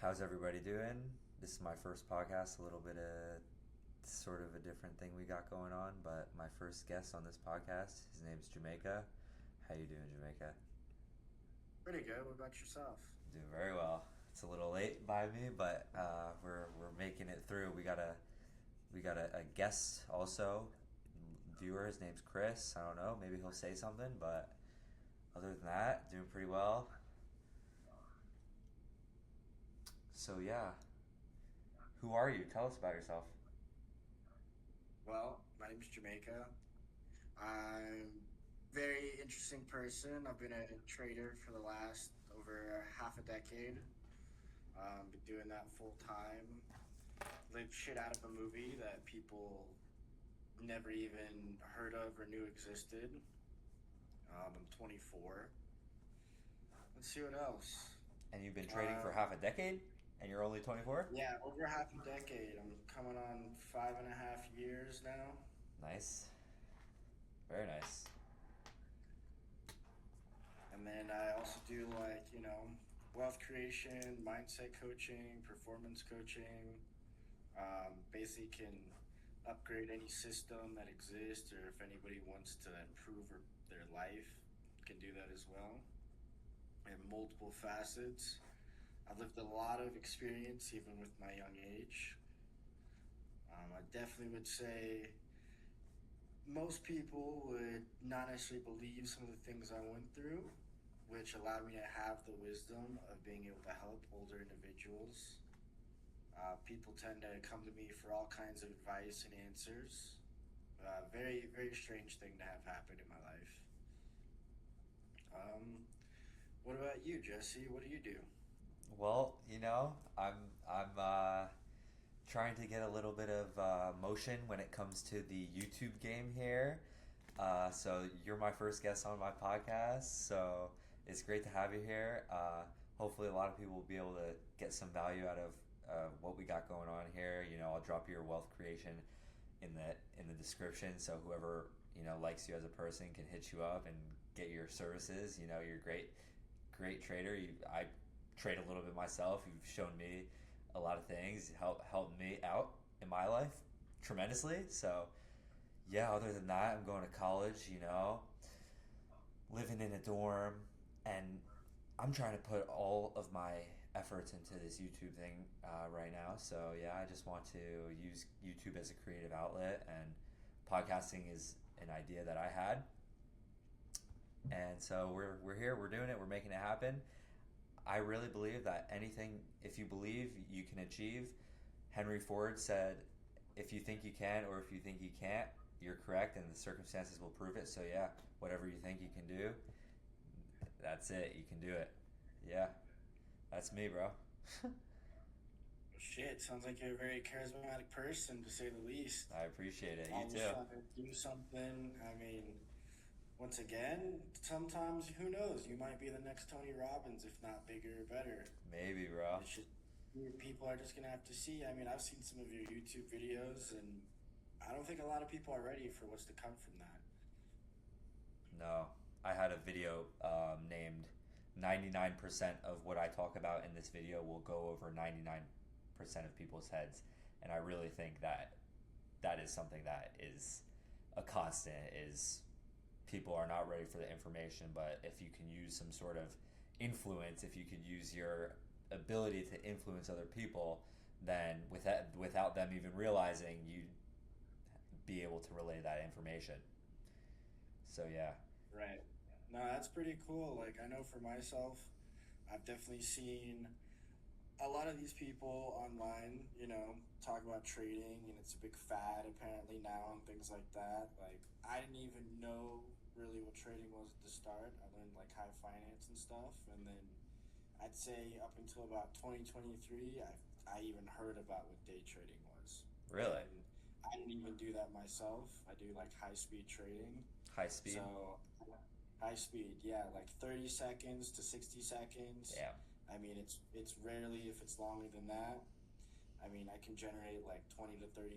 How's everybody doing? This is my first podcast, a little bit of sort of a different thing we got going on, but my first guest on this podcast, his name's Jamaica. How you doing, Jamaica? Pretty good. What about yourself? Doing very well. It's a little late by me, but we're making it through. We got a guest also, viewer. His name's Chris. I don't know, maybe he'll say something, but other than that, doing pretty well. So yeah, who are you? Tell us about yourself. Well, my name's Jamaica. I'm a very interesting person. I've been a trader for the last over half a decade. Been doing that full time. Lived shit out of a movie that people never even heard of or knew existed. I'm 24. Let's see what else. And you've been trading for Uh, half a decade, and you're only 24? yeah, over half a decade. I'm coming on 5.5 years now. Nice. Very nice. And then I also do wealth creation, mindset coaching, performance coaching. Basically can upgrade any system that exists, or if anybody wants to improve their life, can do that as well. I have multiple facets. I've lived a lot of experience even with my young age. I definitely would say most people would not necessarily believe some of the things I went through, which allowed me to have the wisdom of being able to help older individuals. People tend to come to me for all kinds of advice and answers. Very, very strange thing to have happen in my life. Um, what about you, Jesse? What do you do? Well, I'm trying to get a little bit of motion when it comes to the YouTube game here. So you're my first guest on my podcast, so it's great to have you here. Hopefully, a lot of people will be able to get some value out of what we got going on here. I'll drop your wealth creation in the description, so whoever likes you as a person can hit you up and get your services. You're a great trader. I trade a little bit myself. You've shown me a lot of things, helped me out in my life tremendously. So yeah, other than that, I'm going to college. Living in a dorm, and I'm trying to put all of my efforts into this YouTube thing right now. So yeah, I just want to use YouTube as a creative outlet, and podcasting is an idea that I had, and so we're here, we're doing it, we're making it happen. I really believe that anything, if you believe, you can achieve. Henry Ford said, "If you think you can, or if you think you can't, you're correct, and the circumstances will prove it." So yeah, whatever you think you can do, that's it. You can do it. Yeah, that's me, bro. Shit, sounds like you're a very charismatic person, to say the least. I appreciate it. You Always too. trying to do something. I mean, once again, sometimes who knows? You might be the next Tony Robbins, if not bigger or better. Maybe, bro. It's just people are just gonna have to see. I mean, I've seen some of your YouTube videos, and I don't think a lot of people are ready for what's to come from that. No, I had a video named 99% of what I talk about in this video will go over 99% of people's heads. And I really think that that is something that is a constant, is people are not ready for the information, but if you can use some sort of influence, if you could use your ability to influence other people, then without them even realizing, you'd be able to relay that information. So yeah. Right. No, that's pretty cool. Like, I know for myself, I've definitely seen a lot of these people online, talk about trading, and it's a big fad apparently now and things like that. Like, I didn't even know really what trading was at the start. I learned like high finance and stuff, and then I'd say up until about 2023, I even heard about what day trading was. Really? And I didn't even do that myself. I do like high speed trading. High speed? So high speed, yeah, like 30 seconds to 60 seconds. Yeah. I mean, it's rarely if it's longer than that. I mean, I can generate like 20 to 30%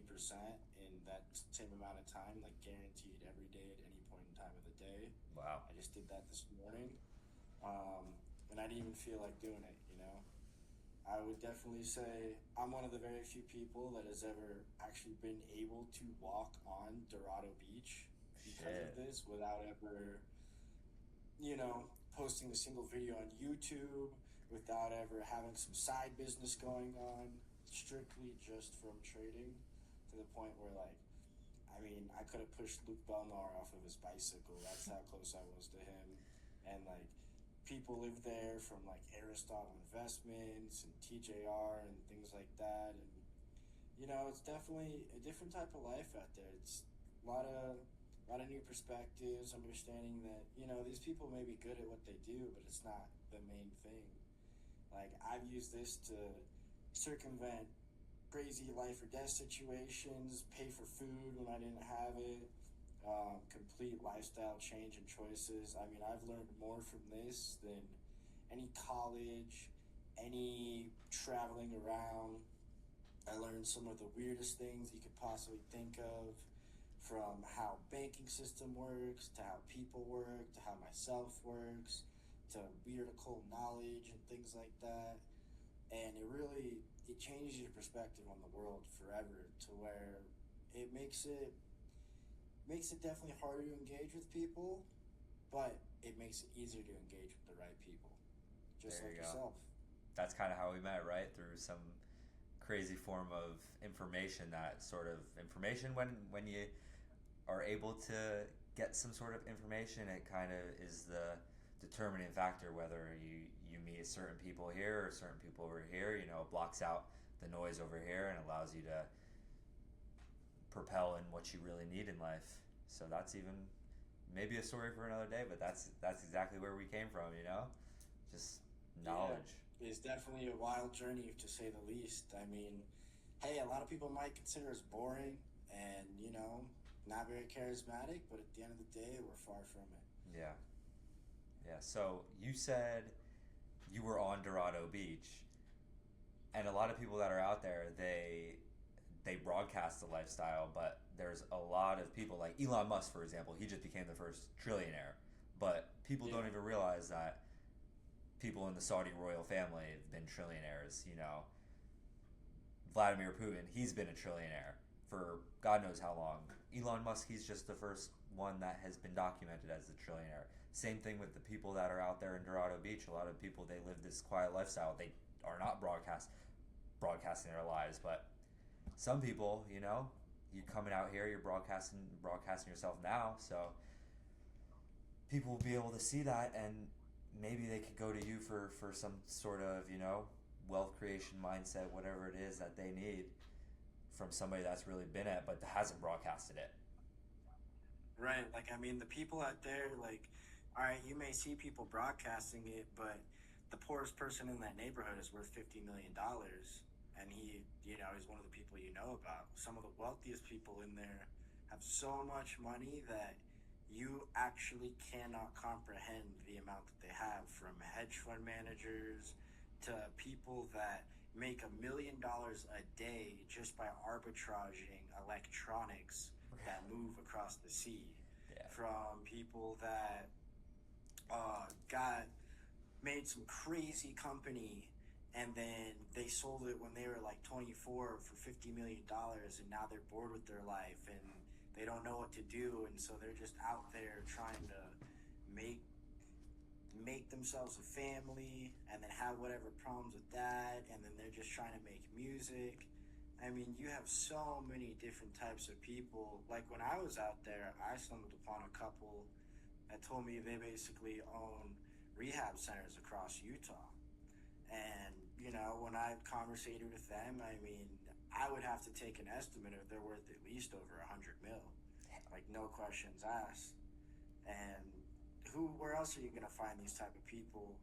in that same amount of time, like guaranteed every day at any point in time of the day. Wow. I just did that this morning, and I didn't even feel like doing it. I would definitely say I'm one of the very few people that has ever actually been able to walk on Dorado Beach because of Shit. this without ever, you know, posting a single video on YouTube, without ever having some side business going on, strictly just from trading to the point where, like, I mean, I could have pushed Luke Belnar off of his bicycle. That's how close I was to him. And, like, people live there from, like, Aristotle Investments and TJR and things like that. And, you know, it's definitely a different type of life out there. It's a lot of new perspectives, understanding that, you know, these people may be good at what they do, but it's not the main thing. Like, I've used this to circumvent crazy life or death situations, pay for food when I didn't have it, complete lifestyle change and choices. I mean, I've learned more from this than any college, any traveling around. I learned some of the weirdest things you could possibly think of, from how banking system works, to how people work, to how myself works, to weird occult knowledge and things like that. And it changes your perspective on the world forever, to where it makes it definitely harder to engage with people, but it makes it easier to engage with the right people, just There like you go. yourself. That's kind of how we met, right? Through some crazy form of information. That sort of information, when you are able to get some sort of information, it kind of is the determining factor whether you meet certain people here or certain people over here. You know, it blocks out the noise over here and allows you to propel in what you really need in life. So that's even maybe a story for another day, but that's exactly where we came from, you know? Just Yeah, knowledge. it's definitely a wild journey, to say the least. I mean, hey, a lot of people might consider us boring and, you know, not very charismatic, but at the end of the day, we're far from it. Yeah. Yeah. So you said you were on Dorado Beach, and a lot of people that are out there, they broadcast the lifestyle, but there's a lot of people like Elon Musk, for example. He just became the first trillionaire, but people Yeah. don't even realize that people in the Saudi royal family have been trillionaires. You know, Vladimir Putin, he's been a trillionaire for God knows how long. Elon Musk, he's just the first one that has been documented as a trillionaire. Same thing with the people that are out there in Dorado Beach. A lot of people, they live this quiet lifestyle. They are not broadcasting their lives, but some people, you know, you coming out here, you're broadcasting yourself now, so people will be able to see that, and maybe they could go to you for some sort of, you know, wealth creation mindset, whatever it is that they need from somebody that's really been it but hasn't broadcasted it. Right. Like, I mean, the people out there, like, all right, you may see people broadcasting it, but the poorest person in that neighborhood is worth $50 million. And he's one of the people you know about. Some of the wealthiest people in there have so much money that you actually cannot comprehend the amount that they have, from hedge fund managers to people that make $1 million a day just by arbitraging electronics that move across the sea, Yeah. from people that got made some crazy company and then they sold it when they were like 24 for $50 million, and now they're bored with their life and they don't know what to do, and so they're just out there trying to make themselves a family and then have whatever problems with that, and then they're just trying to make music. I mean, you have so many different types of people. Like, when I was out there, I stumbled upon a couple that told me they basically own rehab centers across Utah. And, you know, when I conversated with them, I mean, I would have to take an estimate of they're worth at least over 100 mil. Like, no questions asked. And where else are you going to find these type of people,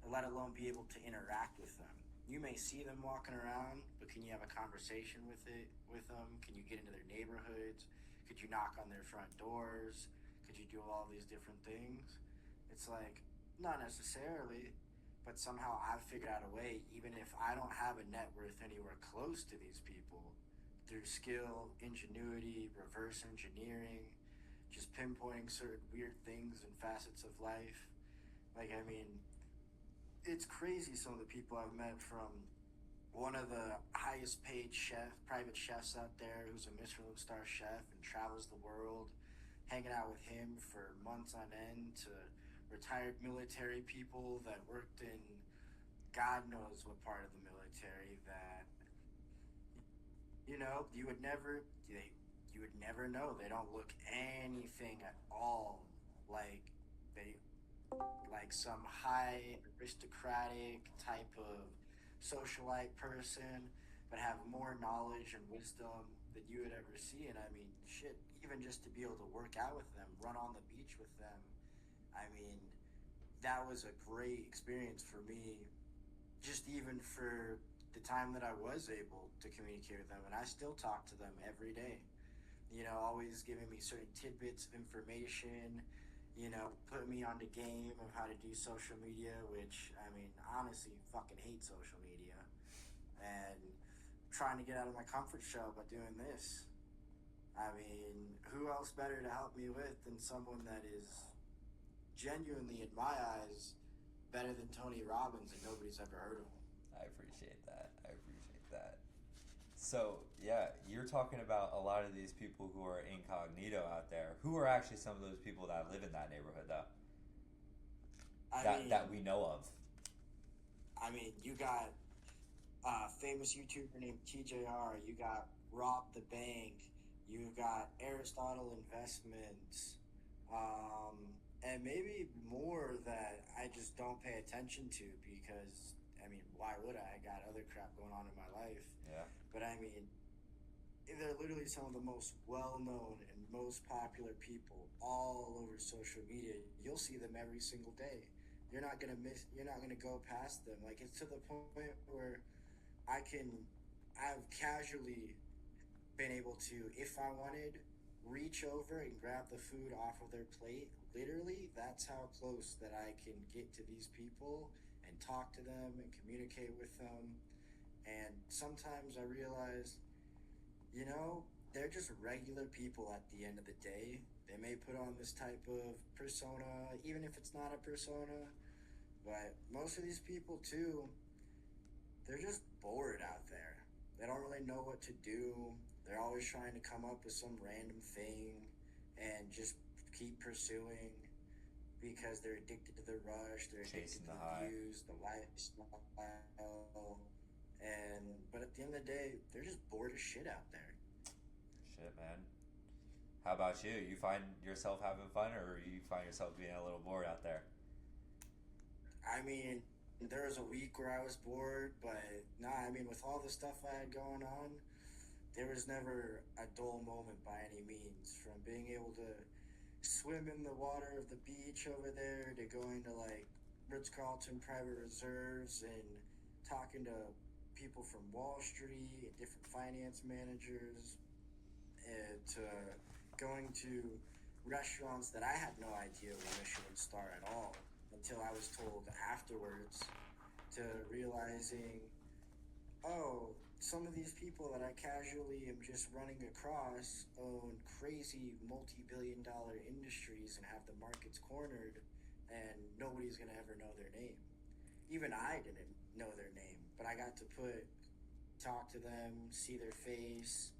let alone be able to interact with them? You may see them walking around, but can you have a conversation with them? Can you get into their neighborhoods? Could you knock on their front doors? Could you do all these different things? It's like, not necessarily, but somehow I've figured out a way, even if I don't have a net worth anywhere close to these people, through skill, ingenuity, reverse engineering, just pinpointing certain weird things and facets of life. Like, I mean, it's crazy some of the people I've met, from one of the highest paid private chefs out there, who's a Michelin star chef and travels the world, hanging out with him for months on end, to retired military people that worked in God knows what part of the military that you would never you would never know. They don't look anything at all like they like some high aristocratic type of socialite person, but have more knowledge and wisdom than you would ever see. And I mean, shit, even just to be able to work out with them, run on the beach with them, I mean, that was a great experience for me, just even for the time that I was able to communicate with them. And I still talk to them every day, always giving me certain tidbits of information, put me on the game of how to do social media, which, I mean, honestly, fucking hate social media. And trying to get out of my comfort shell by doing this. I mean, who else better to help me with than someone that is genuinely, in my eyes, better than Tony Robbins, and nobody's ever heard of him. I appreciate that. I appreciate that. So, yeah, you're talking about a lot of these people who are incognito out there. Who are actually some of those people that live in that neighborhood, though? That we know of. I mean, you got a famous YouTuber named TJR. You got Rob the Bank. You've got Aristotle Investments. And maybe more that I just don't pay attention to because, I mean, why would I? I got other crap going on in my life. Yeah. But I mean, they're literally some of the most well-known and most popular people all over social media. You'll see them every single day. You're not gonna go past them. Like, it's to the point where I've casually been able to, if I wanted, reach over and grab the food off of their plate. Literally, that's how close that I can get to these people and talk to them and communicate with them. And sometimes I realize, they're just regular people at the end of the day. They may put on this type of persona, even if it's not a persona, but most of these people too, they're just bored out there. They don't really know what to do. They're always trying to come up with some random thing and just keep pursuing because they're addicted to the rush, they're addicted to the views, the lifestyle. But at the end of the day, they're just bored as shit out there. Shit, man. How about you? You find yourself having fun, or you find yourself being a little bored out there? I mean, there was a week where I was bored, but I mean, with all the stuff I had going on, there was never a dull moment by any means. From being able to swim in the water of the beach over there to going to like Ritz-Carlton private reserves and talking to people from Wall Street, different finance managers, and to going to restaurants that I had no idea were Michelin star at all until I was told afterwards, to realizing, oh, some of these people that I casually am just running across own crazy multi-billion-dollar industries and have the markets cornered, and nobody's going to ever know their name. Even I didn't know their name, but I got to talk to them, see their face,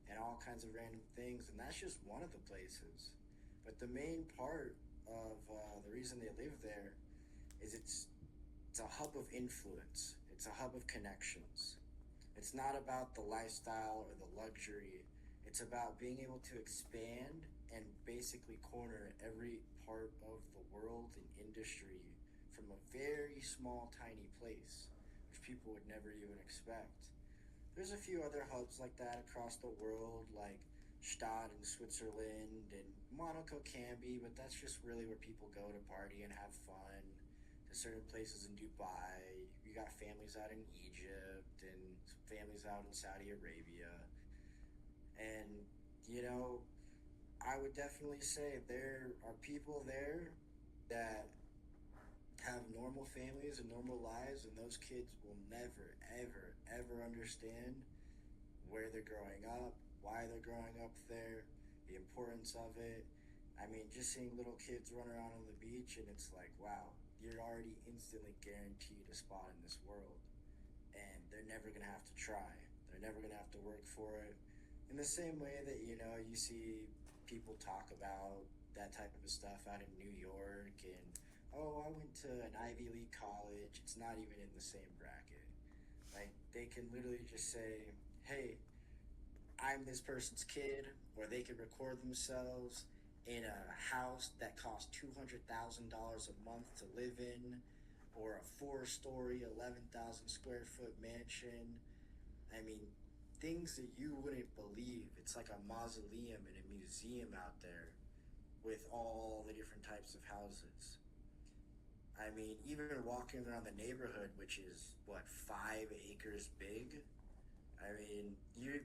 and all kinds of random things, and that's just one of the places. But the main part of the reason they live there is it's a hub of influence. It's a hub of connections. It's not about the lifestyle or the luxury. It's about being able to expand and basically corner every part of the world and industry from a very small, tiny place, which people would never even expect. There's a few other hubs like that across the world, like Stade in Switzerland, and Monaco can be, but that's just really where people go to party and have fun. There's certain places in Dubai. You got families out in Egypt and families out in Saudi Arabia. And, I would definitely say there are people there that have normal families and normal lives, and those kids will never, ever, ever understand where they're growing up, why they're growing up there, the importance of it. I mean, just seeing little kids run around on the beach, and it's like, wow, you're already instantly guaranteed a spot in this world. and they're never going to have to try. They're never going to have to work for it. In the same way that, you see people talk about that type of stuff out in New York and, oh, I went to an Ivy League college. It's not even in the same bracket. Like, they can literally just say, hey, I'm this person's kid, or they could record themselves in a house that costs $200,000 a month to live in, or a 4-story, 11,000 square foot mansion. I mean, things that you wouldn't believe. It's like a mausoleum and a museum out there with all the different types of houses. I mean, even walking around the neighborhood, which is what, 5 acres big. I mean,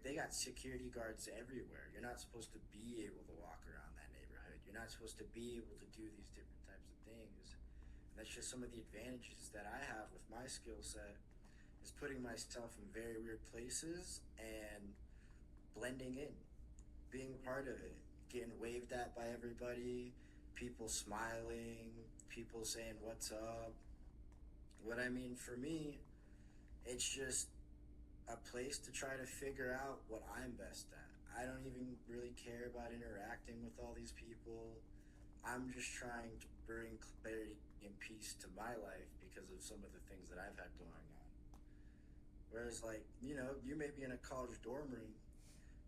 they got security guards everywhere. You're not supposed to be able to walk around that neighborhood. You're not supposed to be able to do these different types of things. And that's just some of the advantages that I have with my skill set, is putting myself in very weird places and blending in, being part of it, getting waved at by everybody, people smiling, people saying what's up. What I mean, for me, it's just a place to try to figure out what I'm best at. I don't even really care about interacting with all these people. I'm just trying to bring clarity and peace to my life because of some of the things that I've had going on. Whereas, like, you may be in a college dorm room,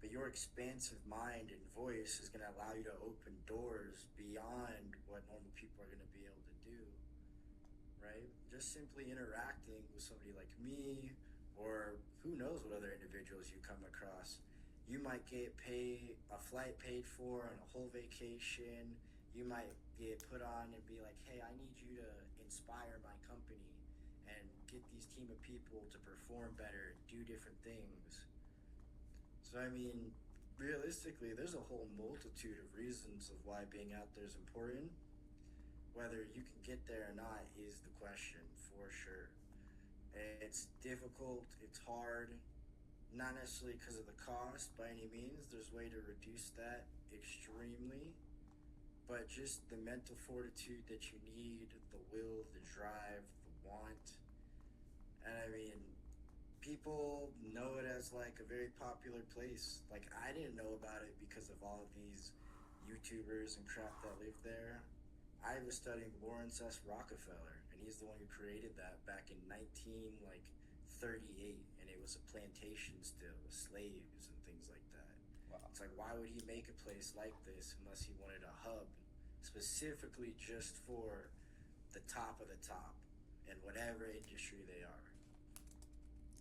but your expansive mind and voice is going to allow you to open doors beyond what normal people are going to be able to do, right? Just simply interacting with somebody like me, or who knows what other individuals you come across. You might get a flight paid for and a whole vacation. You might get put on and be like, hey, I need you to inspire my company and get these team of people to perform better, do different things. So, I mean, realistically, there's a whole multitude of reasons of why being out there is important. Whether you can get there or not is the question, for sure. It's difficult, it's hard, not necessarily because of the cost by any means. There's a way to reduce that extremely, but just the mental fortitude that you need, the will, the drive, the want. And I mean, people know it as like a very popular place. Like, I didn't know about it because of all of these YouTubers and crap that live there. I was studying Lawrence S. Rockefeller, and he's the one who created that back in 1938, and it was a plantation still with slaves and things like that. Wow. It's like, why would he make a place like this unless he wanted a hub specifically just for the top of the top in whatever industry they are?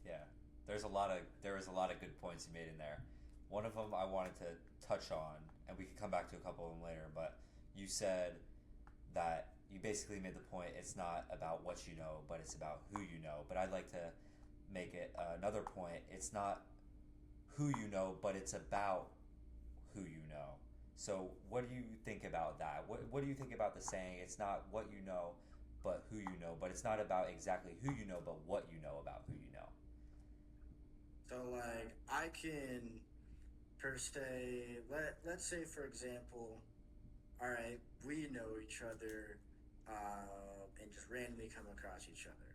Yeah, there was a lot of good points you made in there. One of them I wanted to touch on, and we could come back to a couple of them later. But you said that you basically made the point, it's not about what you know, but it's about who you know. But I'd like to make it another point. It's not who you know, but it's about who you know. So what do you think about that? What do you think about the saying, it's not what you know, but who you know, but it's not about exactly who you know, but what you know about who you know? So, like, I can, per se, let's say, for example, all right, we know each other and just randomly come across each other.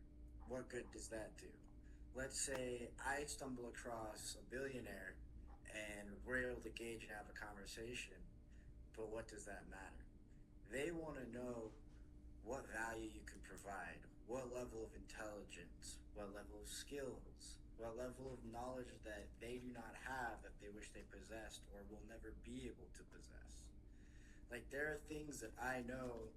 What good does that do? Let's say I stumble across a billionaire and we're able to gauge and have a conversation, but what does that matter? They want to know what value you can provide, what level of intelligence, what level of skills, what level of knowledge that they do not have that they wish they possessed or will never be able to possess. Like, there are things that I know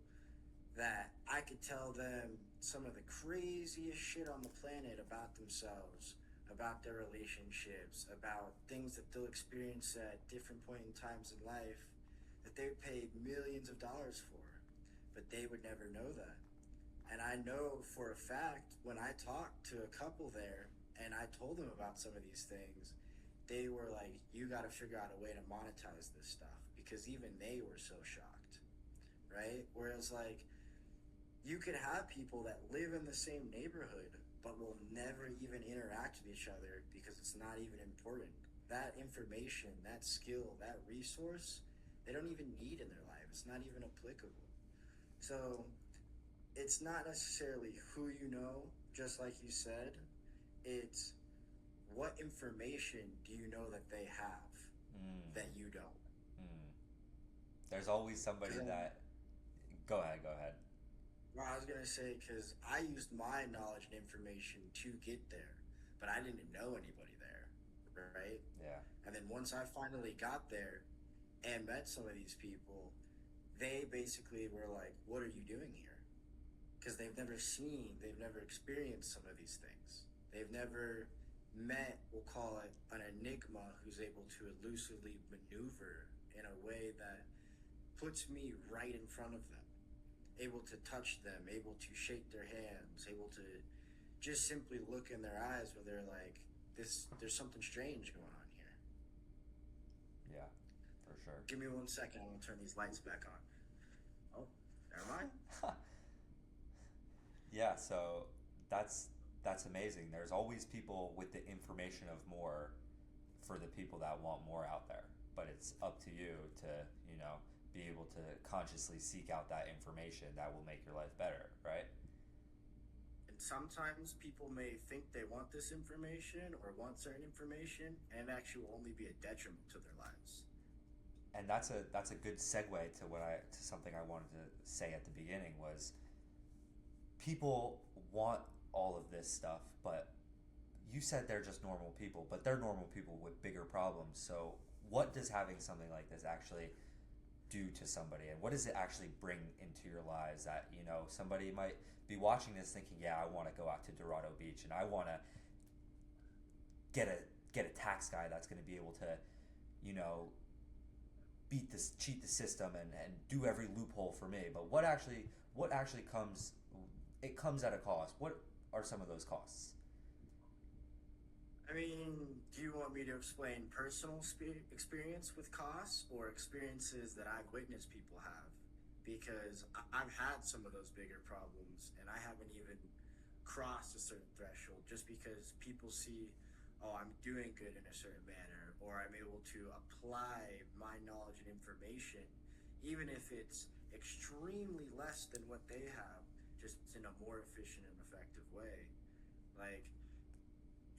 that I could tell them some of the craziest shit on the planet about themselves, about their relationships, about things that they'll experience at different point in times in life that they paid millions of dollars for, but they would never know that. And I know for a fact, when I talked to a couple there and I told them about some of these things, they were like, you got to figure out a way to monetize this stuff, because even they were so shocked, right? Whereas, like, you could have people that live in the same neighborhood but will never even interact with each other because it's not even important. That information, that skill, that resource, they don't even need in their life. It's not even applicable. So it's not necessarily who you know, just like you said. It's what information do you know that they have Mm, that you don't? mm. There's always somebody Because that. Go ahead, go ahead. well, I was gonna say because I used my knowledge and information to get there, but I didn't know anybody there, right? Yeah. And then once I finally got there and met some of these people, they basically were like, "What are you doing here?" Because they've never experienced some of these things. They've never met, we'll call it an enigma who's able to elusively maneuver in a way that puts me right in front of them, able to touch them, able to shake their hands, able to just simply look in their eyes where they're like, this, there's something strange going on here. Yeah, for sure. Give me 1 second, I'm gonna turn these lights back on. Oh, never mind. Yeah, so that's that's amazing. There's always people with the information of more for the people that want more out there. But it's up to you to, you know, be able to consciously seek out that information that will make your life better, right? And sometimes people may think they want this information or want certain information, and it actually will only be a detriment to their lives. And that's a good segue to what I to something I wanted to say at the beginning was people want all of this stuff, but you said they're just normal people, but they're normal people with bigger problems. So, what does having something like this actually do to somebody, and what does it actually bring into your lives that somebody might be watching this thinking, yeah, I want to go out to Dorado Beach and I want to get a tax guy that's going to be able to, you know, cheat the system and do every loophole for me. But what actually comes it comes at a cost. What are some of those costs? I mean, do you want me to explain personal experience with costs or experiences that I've witnessed people have? Because I've had some of those bigger problems and I haven't even crossed a certain threshold just because people see, oh, I'm doing good in a certain manner, or I'm able to apply my knowledge and information, even if it's extremely less than what they have, just in a more efficient and effective way. Like,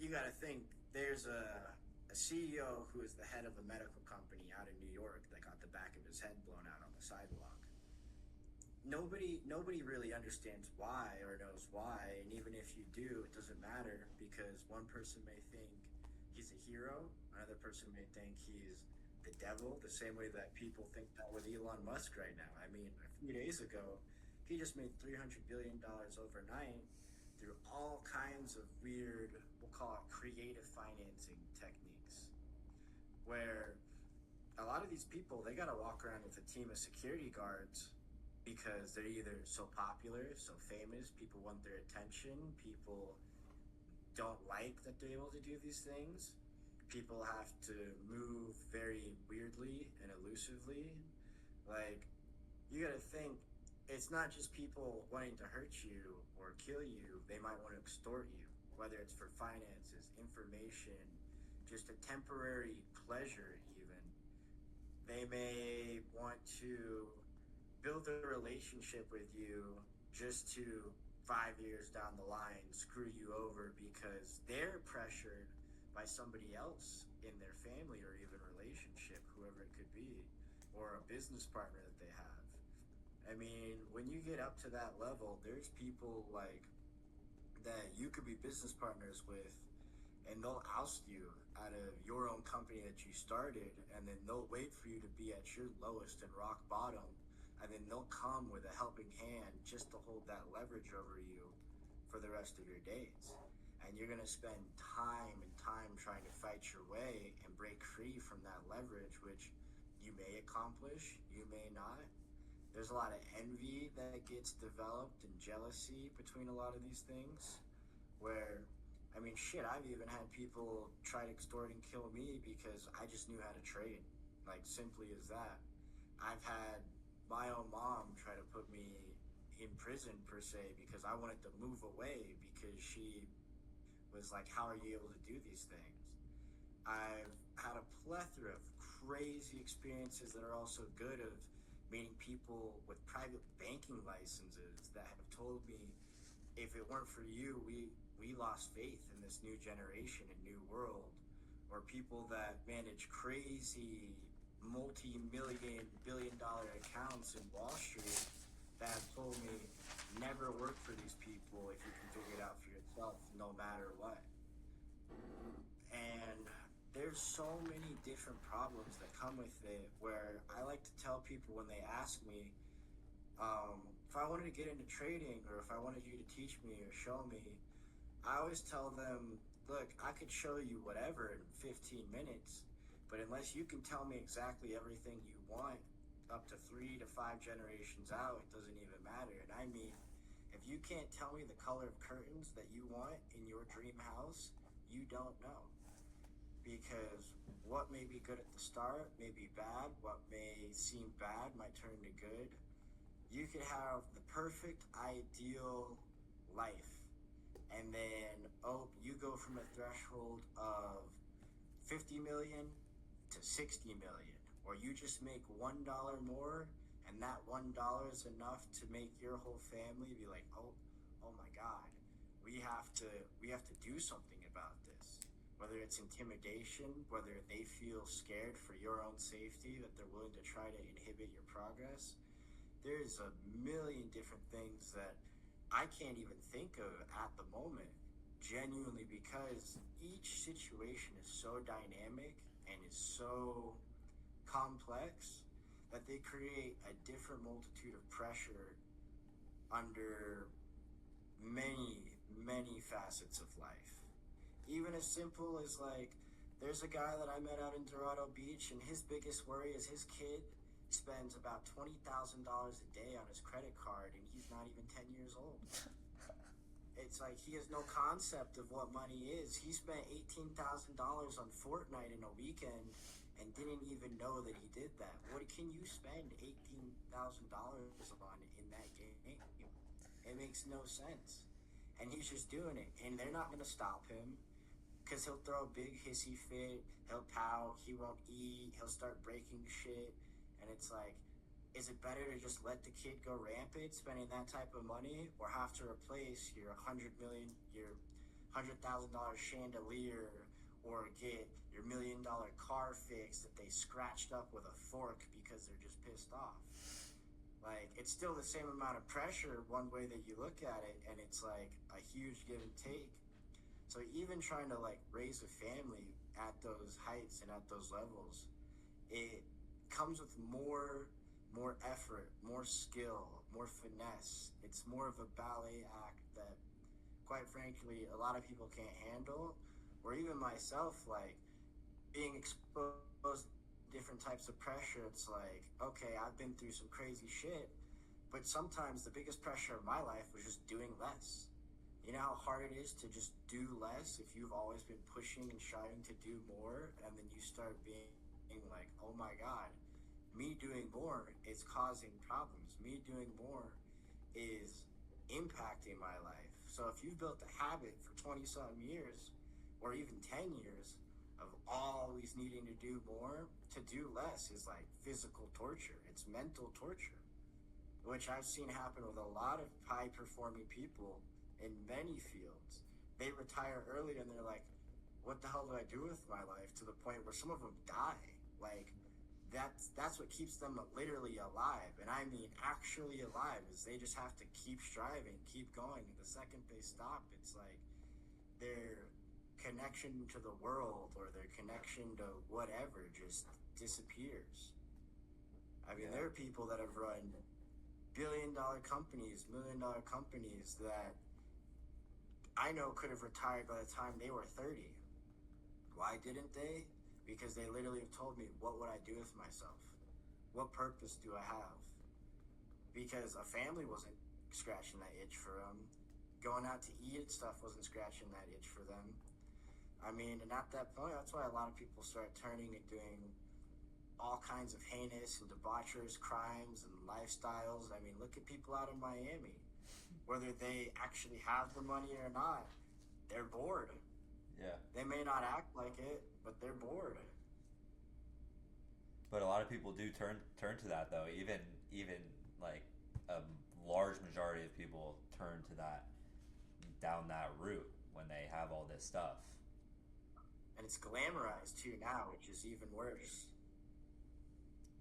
you got to think there's a CEO who is the head of a medical company out in New York that got the back of his head blown out on the sidewalk. Nobody really understands why or knows why, and even if you do, it doesn't matter because one person may think he's a hero, another person may think he's the devil, the same way that people think that with Elon Musk right now. I mean, a few days ago, he just made $300 billion overnight through all kinds of weird, we'll call it creative financing techniques, where a lot of these people, they got to walk around with a team of security guards because they're either so popular, so famous, people want their attention, people don't like that they're able to do these things. People have to move very weirdly and elusively. Like, you gotta think, it's not just people wanting to hurt you or kill you, they might want to extort you, whether it's for finances, information, just a temporary pleasure, even. They may want to build a relationship with you just to 5 years down the line screw you over because they're pressured by somebody else in their family or even relationship, whoever it could be, or a business partner that they have. I mean, when you get up to that level, there's people like that you could be business partners with, and they'll oust you out of your own company that you started, and then they'll wait for you to be at your lowest and rock bottom, and then they'll come with a helping hand just to hold that leverage over you for the rest of your days. And you're going to spend time and time trying to fight your way and break free from that leverage, which you may accomplish, you may not. There's a lot of envy that gets developed and jealousy between a lot of these things where, I mean, shit, I've even had people try to extort and kill me because I just knew how to trade. Like, simply as that. I've had my own mom try to put me in prison, per se, because I wanted to move away because she was like, how are you able to do these things? I've had a plethora of crazy experiences that are also good of meeting people with private banking licenses that have told me if it weren't for you, we we lost faith in this new generation and new world, or people that manage crazy multi-million billion dollar accounts in Wall Street that told me never work for these people if you can figure it out for yourself no matter what. And there's so many different problems that come with it, where I like to tell people when they ask me, if I wanted to get into trading or if I wanted you to teach me or show me, I always tell them, look, I could show you whatever in 15 minutes, but unless you can tell me exactly everything you want up to 3 to 5 generations out, it doesn't even matter. And I mean, if you can't tell me the color of curtains that you want in your dream house, you don't know. Because what may be good at the start may be bad, what may seem bad might turn to good. You could have the perfect ideal life, and then you go from a threshold of 50 million to 60 million, or you just make $1 more, and that $1 is enough to make your whole family be like, oh my God, we have to do something about this. Whether it's intimidation, whether they feel scared for your own safety, that they're willing to try to inhibit your progress. There's a million different things that I can't even think of at the moment, genuinely, because each situation is so dynamic and is so complex that they create a different multitude of pressure under many, many facets of life. Even as simple as, like, there's a guy that I met out in Dorado Beach, and his biggest worry is his kid spends about $20,000 a day on his credit card, and he's not even 10 years old. It's like he has no concept of what money is. He spent $18,000 on Fortnite in a weekend and didn't even know that he did that. What can you spend $18,000 on in that game? It makes no sense. And he's just doing it, and they're not going to stop him, because he'll throw a big hissy fit, he'll pout, he won't eat, he'll start breaking shit. And it's like, is it better to just let the kid go rampant spending that type of money, or have to replace your $100,000 chandelier, or get your $1 million car fixed that they scratched up with a fork because they're just pissed off? Like, it's still the same amount of pressure one way that you look at it, and it's like a huge give and take. So even trying to, like, raise a family at those heights and at those levels, it comes with more effort, more skill, more finesse. It's more of a ballet act that, quite frankly, a lot of people can't handle. Or even myself, like, being exposed to different types of pressure, it's like, okay, I've been through some crazy shit, but sometimes the biggest pressure of my life was just doing less. You know how hard it is to just do less if you've always been pushing and striving to do more, and then you start being like, oh my God, me doing more is causing problems. Me doing more is impacting my life. So if you've built a habit for 20-something years, or even 10 years, of always needing to do more, to do less is like physical torture. It's mental torture, which I've seen happen with a lot of high-performing people in many fields. They retire early and they're like, what the hell do I do with my life? To the point where some of them die. Like, that's what keeps them literally alive. And I mean actually alive, is they just have to keep striving, keep going. And the second they stop, it's like their connection to the world or their connection to whatever just disappears. I mean, there are people that have run billion-dollar companies, million-dollar companies that I know could have retired by the time they were 30. Why didn't they? Because they literally have told me, what would I do with myself? What purpose do I have? Because a family wasn't scratching that itch for them. Going out to eat and stuff wasn't scratching that itch for them. I mean, and at that point, that's why a lot of people start turning and doing all kinds of heinous and debaucherous crimes and lifestyles. I mean, look at people out in Miami. Whether they actually have the money or not, they're bored. Yeah. They may not act like it, but they're bored. But a lot of people do turn to that, though. Even like a large majority of people turn to that, down that route. when they have all this stuff. And it's glamorized too now, which is even worse.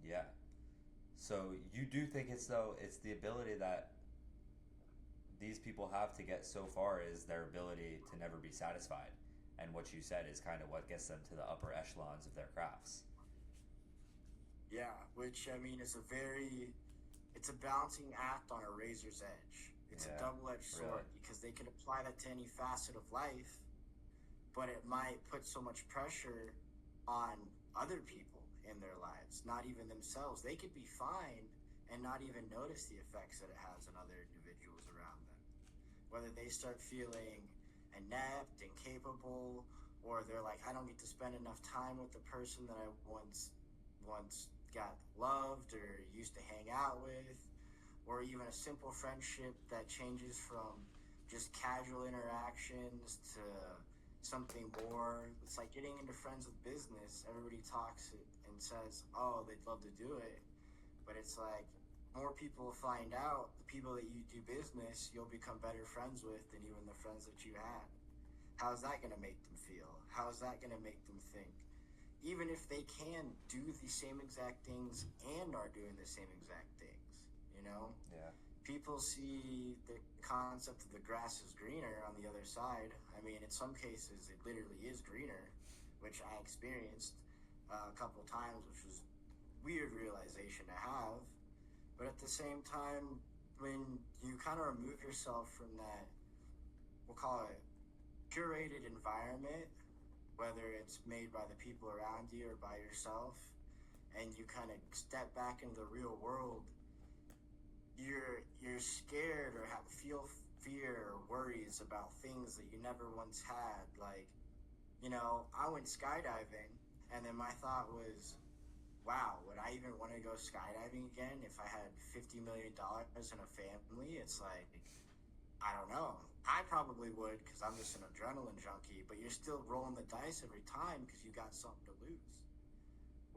Yeah. So you do think it's though it's the ability that these people have to get so far is their ability to never be satisfied. And what you said is kind of what gets them to the upper echelons of their crafts. Yeah, which I mean is it's a balancing act on a razor's edge. It's a Yeah, double-edged sword really. because they can apply that to any facet of life, but it might put so much pressure on other people in their lives, not even themselves. They could be fine and not even notice the effects that it has on other individuals around them. Whether they start feeling inept, incapable, or they're like, I don't get to spend enough time with the person that I once got loved or used to hang out with, or even a simple friendship that changes from just casual interactions to something more. It's like getting into friends with business. Everybody talks it and says, oh, they'd love to do it. But it's like more people will find out the people that you do business, you'll become better friends with than even the friends that you had. How's that going to make them feel? How's that going to make them think? Even if they can do the same exact things and are doing the same exact things, you know? Yeah. People see the concept of the grass is greener on the other side. I mean, in some cases, it literally is greener, which I experienced a couple times, which was weird realization to have. But at the same time, when you kind of remove yourself from that, we'll call it curated environment, whether it's made by the people around you or by yourself, and you kind of step back into the real world, you're scared or feel fear or worries about things that you never once had. Like, I went skydiving, and then my thought was, wow, would I even want to go skydiving again if I had $50 million and a family? It's like, I don't know. I probably would because I'm just an adrenaline junkie, but you're still rolling the dice every time because you got something to lose.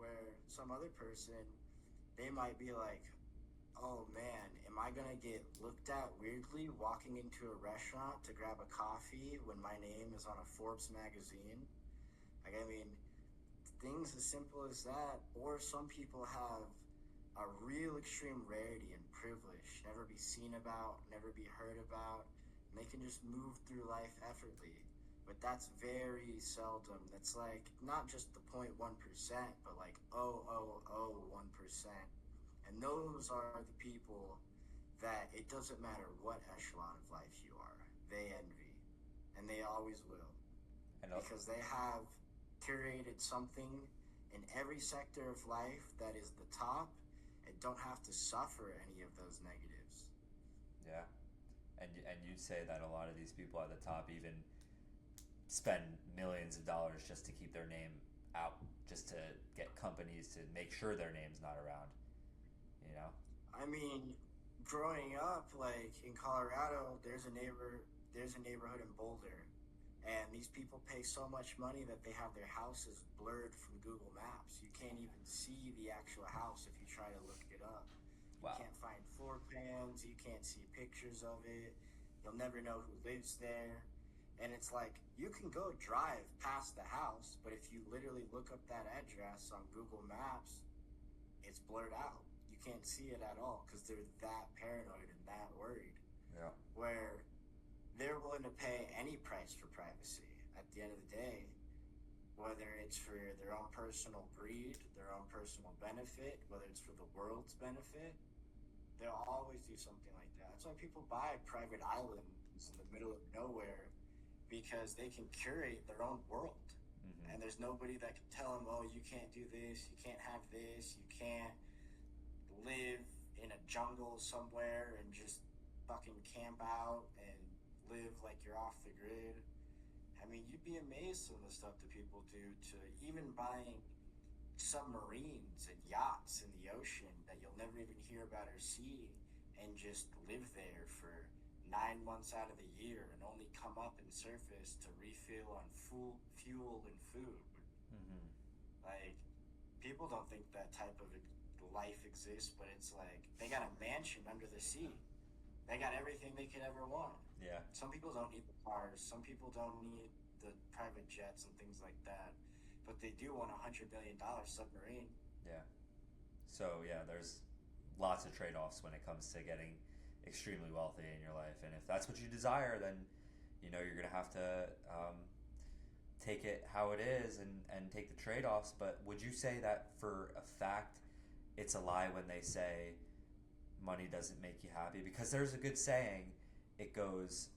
Where some other person, they might be like, oh man, am I gonna get looked at weirdly walking into a restaurant to grab a coffee when my name is on a Forbes magazine? Like, I mean, things as simple as that. Or some people have a real extreme rarity and privilege, never be seen about, never be heard about, and they can just move through life effortlessly. But that's very seldom. That's like not just the 0.1%, but like 0.001%. And those are the people that it doesn't matter what echelon of life you are, they envy. And they always will. Because they have curated something in every sector of life that is the top and don't have to suffer any of those negatives. Yeah. And you'd say that a lot of these people at the top even spend millions of dollars just to keep their name out, just to get companies to make sure their name's not around. You know? I mean, growing up, like in Colorado, there's a neighborhood in Boulder, and these people pay so much money that they have their houses blurred from Google Maps. You can't even see the actual house if you try to look it up. Wow. You can't find floor plans, you can't see pictures of it, you'll never know who lives there. And it's like, you can go drive past the house, but if you literally look up that address on Google Maps, it's blurred out. You can't see it at all because they're that paranoid and that worried. Yeah. Where they're willing to pay any price for privacy at the end of the day, whether it's for their own personal greed, their own personal benefit, whether it's for the world's benefit. They'll always do something like that. That's why people buy private islands in the middle of nowhere, because they can curate their own world. Mm-hmm. And there's nobody that can tell them, oh, you can't do this, you can't have this, you can't live in a jungle somewhere and just fucking camp out and live like you're off the grid. I mean, you'd be amazed some of the stuff that people do, to even buying submarines and yachts in the ocean that you'll never even hear about or see, and just live there for 9 months out of the year and only come up and surface to refill on fuel and food. Mm-hmm. Like, people don't think that type of life exists, but it's like they got a mansion under the sea. They got everything they could ever want. Yeah. Some people don't need the cars. Some people don't need the private jets and things like that. But they do want $100 billion submarine. Yeah. So yeah, there's lots of trade-offs when it comes to getting extremely wealthy in your life, and if that's what you desire, then you're gonna have to take it how it is and take the trade-offs. But would you say that for a fact it's a lie when they say money doesn't make you happy? Because there's a good saying, it goes,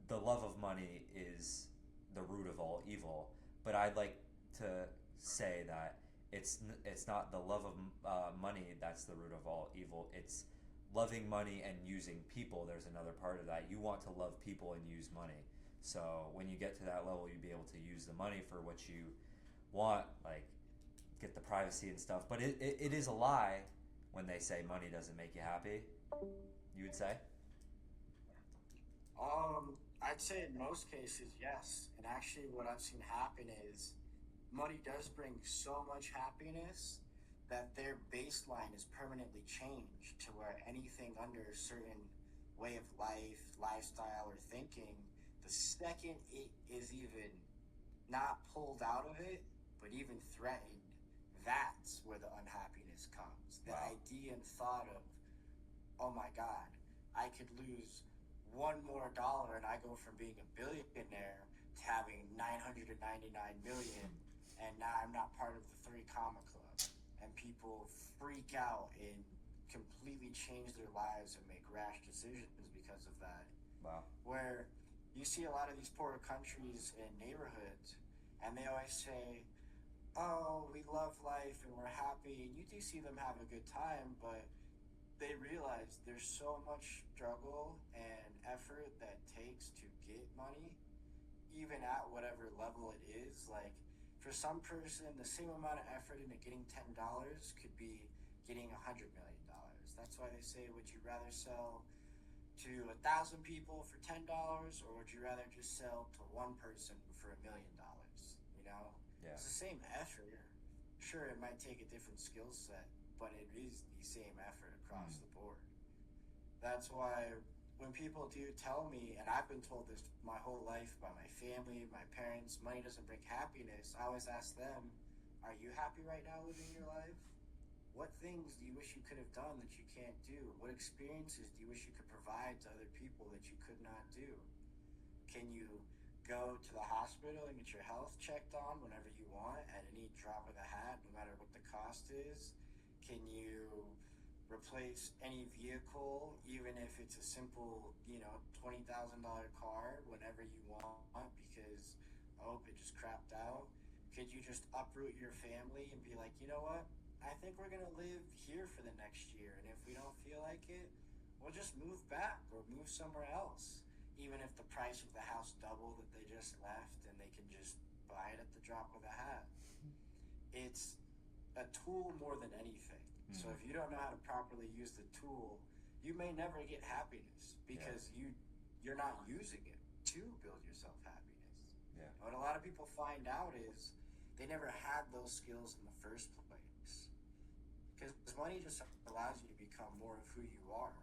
the love of money is the root of all evil. But I'd like to say that it's not the love of money that's the root of all evil. It's loving money and using people. There's another part of that. You want to love people and use money. So when you get to that level, you'd be able to use the money for what you want, like get the privacy and stuff. But it is a lie when they say money doesn't make you happy. You would say? I'd say in most cases, yes. And actually, what I've seen happen is money does bring so much happiness that their baseline is permanently changed to where anything under a certain way of life, lifestyle, or thinking, the second it is even not pulled out of it, but even threatened, that's where the unhappiness comes. The Wow. idea and thought of, oh my God, I could lose one more dollar and I go from being a billionaire to having 999 million, and now I'm not part of the Three Comma Club. And people freak out and completely change their lives and make rash decisions because of that. Wow. Where you see a lot of these poorer countries and neighborhoods, and they always say, oh, we love life and we're happy. And you do see them have a good time, but they realize there's so much struggle and effort that takes to get money, even at whatever level it is. Like, for some person, the same amount of effort into getting $10 could be getting $100 million. That's why they say, would you rather sell to 1,000 people for $10, or would you rather just sell to one person for $1 million? You know, Yeah. it's the same effort. Sure, it might take a different skill set, but it is the same effort across the board. That's why when people do tell me, and I've been told this my whole life by my family, my parents, money doesn't bring happiness, I always ask them, are you happy right now living your life? What things do you wish you could have done that you can't do? What experiences do you wish you could provide to other people that you could not do? Can you go to the hospital and get your health checked on whenever you want at any drop of the hat, no matter what the cost is? Can you replace any vehicle, even if it's a simple, $20,000 car, whenever you want because, oh, it just crapped out? Could you just uproot your family and be like, you know what? I think we're going to live here for the next year. And if we don't feel like it, we'll just move back or move somewhere else. Even if the price of the house doubled that they just left and they can just buy it at the drop of a hat. It's a tool more than anything. So if you don't know how to properly use the tool, you may never get happiness because you're not using it to build yourself happiness. Yeah. What a lot of people find out is they never had those skills in the first place. Because money just allows you to become more of who you are.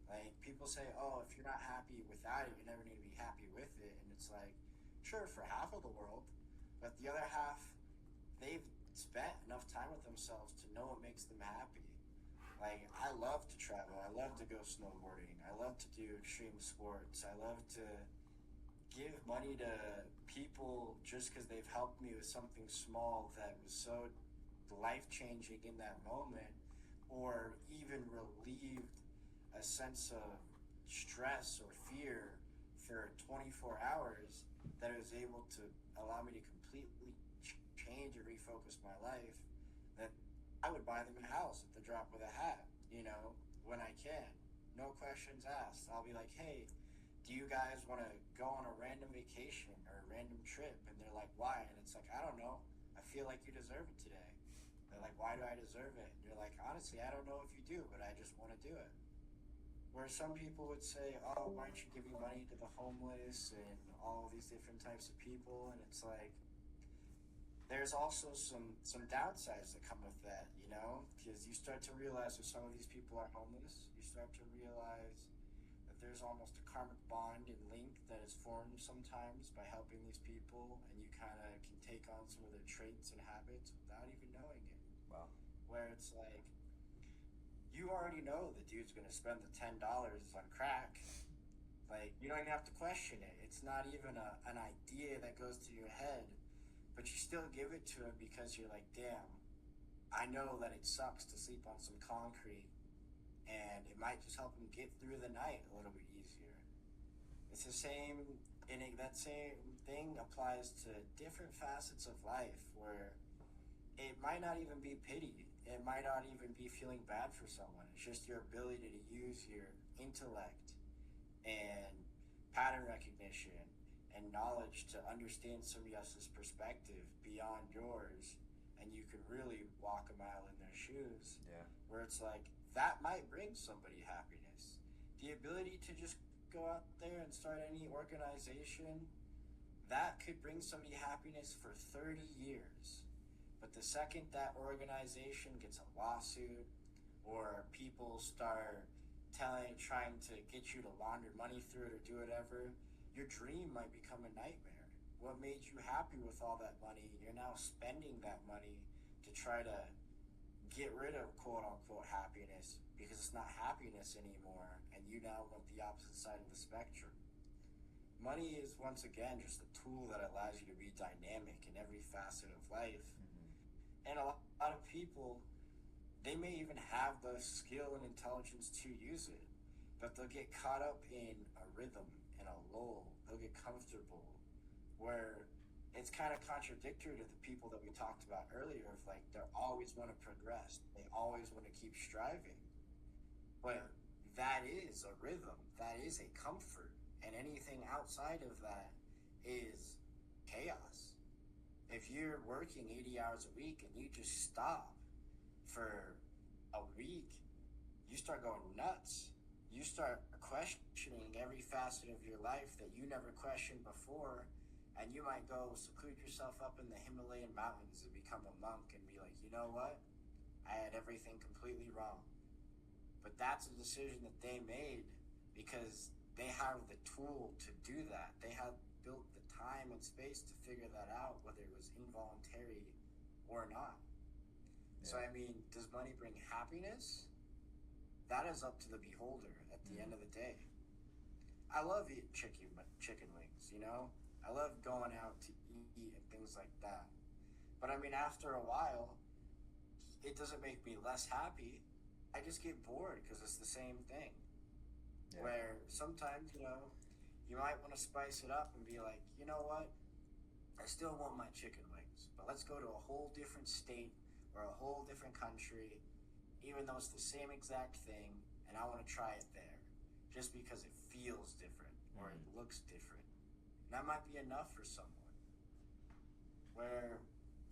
Like, people say, oh, if you're not happy without it, you never need to be happy with it. And it's like, sure, for half of the world, but the other half, they've spent enough time with themselves to know what makes them happy. Like, I love to travel. I love to go snowboarding. I love to do extreme sports. I love to give money to people just because they've helped me with something small that was so life-changing in that moment, or even relieved a sense of stress or fear for 24 hours, that it was able to allow me to completely change and refocus my life, that I would buy them a house at the drop of a hat, when I can. No questions asked. I'll be like, hey, do you guys want to go on a random vacation or a random trip? And they're like, why? And it's like, I don't know. I feel like you deserve it today. They're like, why do I deserve it? And you're like, honestly, I don't know if you do, but I just want to do it. Where some people would say, oh, why aren't you giving money to the homeless and all these different types of people? And it's like, there's also some downsides that come with that, because you start to realize if some of these people are homeless, you start to realize there's almost a karmic bond and link that is formed sometimes by helping these people, and you kind of can take on some of their traits and habits without even knowing it. Wow. Where it's like, you already know the dude's going to spend the $10 on crack. Like, you don't even have to question it. It's not even an idea that goes through your head, but you still give it to him because you're like, damn, I know that it sucks to sleep on some concrete, and it might just help him get through the night a little bit easier. It's the same, and that same thing applies to different facets of life, where it might not even be pity. It might not even be feeling bad for someone. It's just your ability to use your intellect and pattern recognition and knowledge to understand somebody else's perspective beyond yours, and you can really walk a mile in their shoes. Yeah. Where it's like, that might bring somebody happiness. The ability to just go out there and start any organization, that could bring somebody happiness for 30 years. But the second that organization gets a lawsuit, or people start trying to get you to launder money through it or do whatever, your dream might become a nightmare. What made you happy with all that money, you're now spending that money to try to get rid of quote unquote happiness, because it's not happiness anymore, and you now want the opposite side of the spectrum. Money is, once again, just a tool that allows you to be dynamic in every facet of life. And a lot of people, they may even have the skill and intelligence to use it, but they'll get caught up in a rhythm and a lull. They'll get comfortable, where it's kind of contradictory to the people that we talked about earlier, of like, they always want to progress. They always want to keep striving. But that is a rhythm. That is a comfort. And anything outside of that is chaos. If you're working 80 hours a week and you just stop for a week, you start going nuts. You start questioning every facet of your life that you never questioned before, and you might go seclude yourself up in the Himalayan mountains and become a monk and be like, you know what? I had everything completely wrong. But that's a decision that they made because they have the tool to do that. They have built the time and space to figure that out, whether it was involuntary or not. So, I mean, does money bring happiness? That is up to the beholder at the end of the day. I love eating chicken wings, you know? I love going out to eat and things like that. But, I mean, after a while, it doesn't make me less happy. I just get bored because it's the same thing. Yeah. Where sometimes, you know, you might want to spice it up and be like, you know what? I still want my chicken wings, but let's go to a whole different state or a whole different country, even though it's the same exact thing, and I want to try it there, just because it feels different or it looks different. And that might be enough for someone. Where,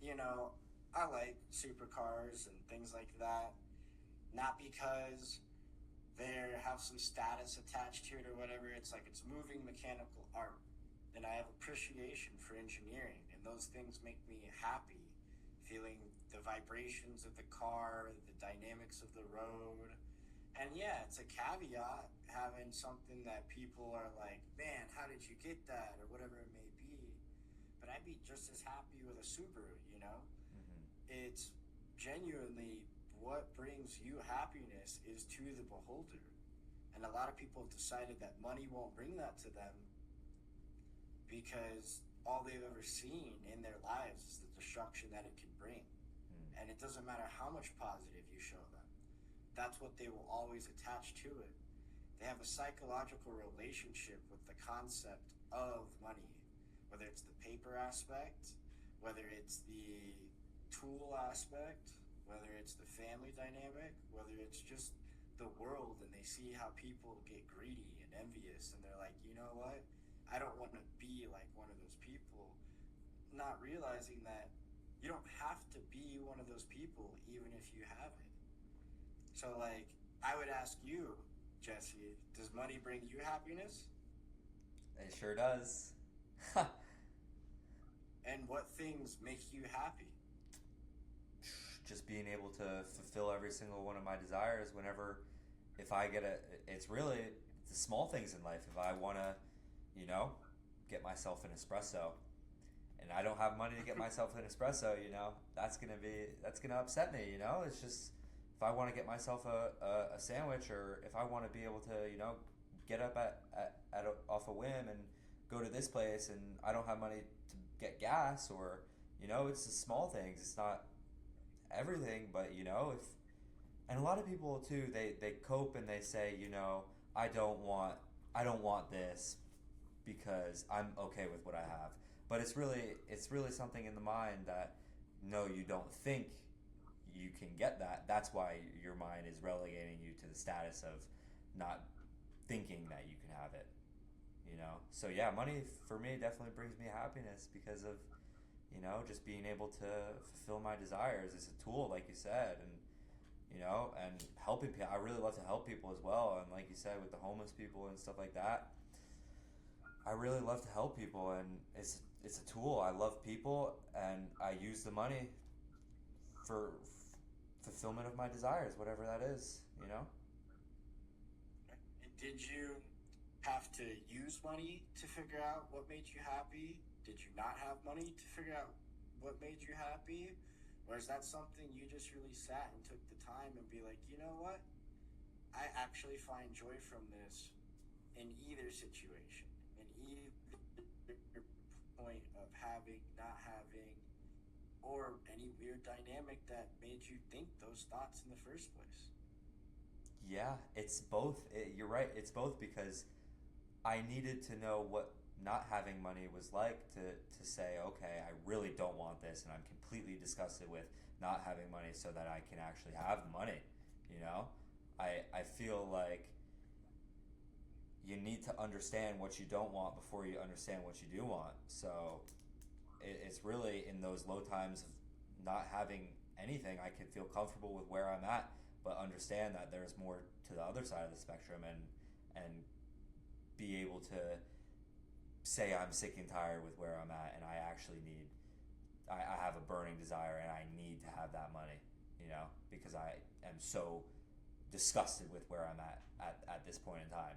you know, I like supercars and things like that, not because they have some status attached to it or whatever. It's like, it's moving mechanical art, and I have appreciation for engineering, and those things make me happy, feeling the vibrations of the car, the dynamics of the road. And yeah, it's a caveat having something that people are like, man, how did you get that, or whatever it may be. But I'd be just as happy with a Subaru, you know? It's genuinely what brings you happiness is to the beholder. And a lot of people have decided that money won't bring that to them because all they've ever seen in their lives is the destruction that it can bring. And it doesn't matter how much positive you show them. That's what they will always attach to it. They have a psychological relationship with the concept of money, whether it's the paper aspect, whether it's the tool aspect, whether it's the family dynamic, whether it's just the world, and they see how people get greedy and envious, and they're like, you know what? I don't want to be like one of those people, not realizing that you don't have to be one of those people even if you have it. So, like, I would ask you, Jesse, does money bring you happiness? It sure does. And what things make you happy? Just being able to fulfill every single one of my desires whenever, if I get it's the small things in life. If I want to, you know, get myself an espresso, and I don't have money to get myself an espresso, that's gonna upset me. It's just if I want to get myself a sandwich, or if I want to be able to, get up off a whim and go to this place, and I don't have money to get gas, or it's the small things. It's not everything, but if and a lot of people too, they cope and they say, I don't want I don't want this because I'm okay with what I have. But it's really something in the mind that no, you don't think you can get that. That's why your mind is relegating you to the status of not thinking that you can have it. So yeah, money for me definitely brings me happiness because of just being able to fulfill my desires. It's a tool, like you said, and helping people. I really love to help people as well, and like you said, with the homeless people and stuff like that, I really love to help people, and it's a tool. I love people, and I use the money for fulfillment of my desires, whatever that is. And did you have to use money to figure out what made you happy? Did you not have money to figure out what made you happy? Or is that something you just really sat and took the time and be like, you know what? I actually find joy from this in either situation, in either point of having, not having, or any weird dynamic that made you think those thoughts in the first place. Yeah, it's both. You're right. It's both because I needed to know what not having money was like to say, okay, I really don't want this, and I'm completely disgusted with not having money so that I can actually have the money. You know, I feel like you need to understand what you don't want before you understand what you do want. So it's really in those low times of not having anything, I can feel comfortable with where I'm at, but understand that there's more to the other side of the spectrum, and be able to say I'm sick and tired with where I'm at, and I actually I have a burning desire, and I need to have that money, because I am so disgusted with where I'm at this point in time.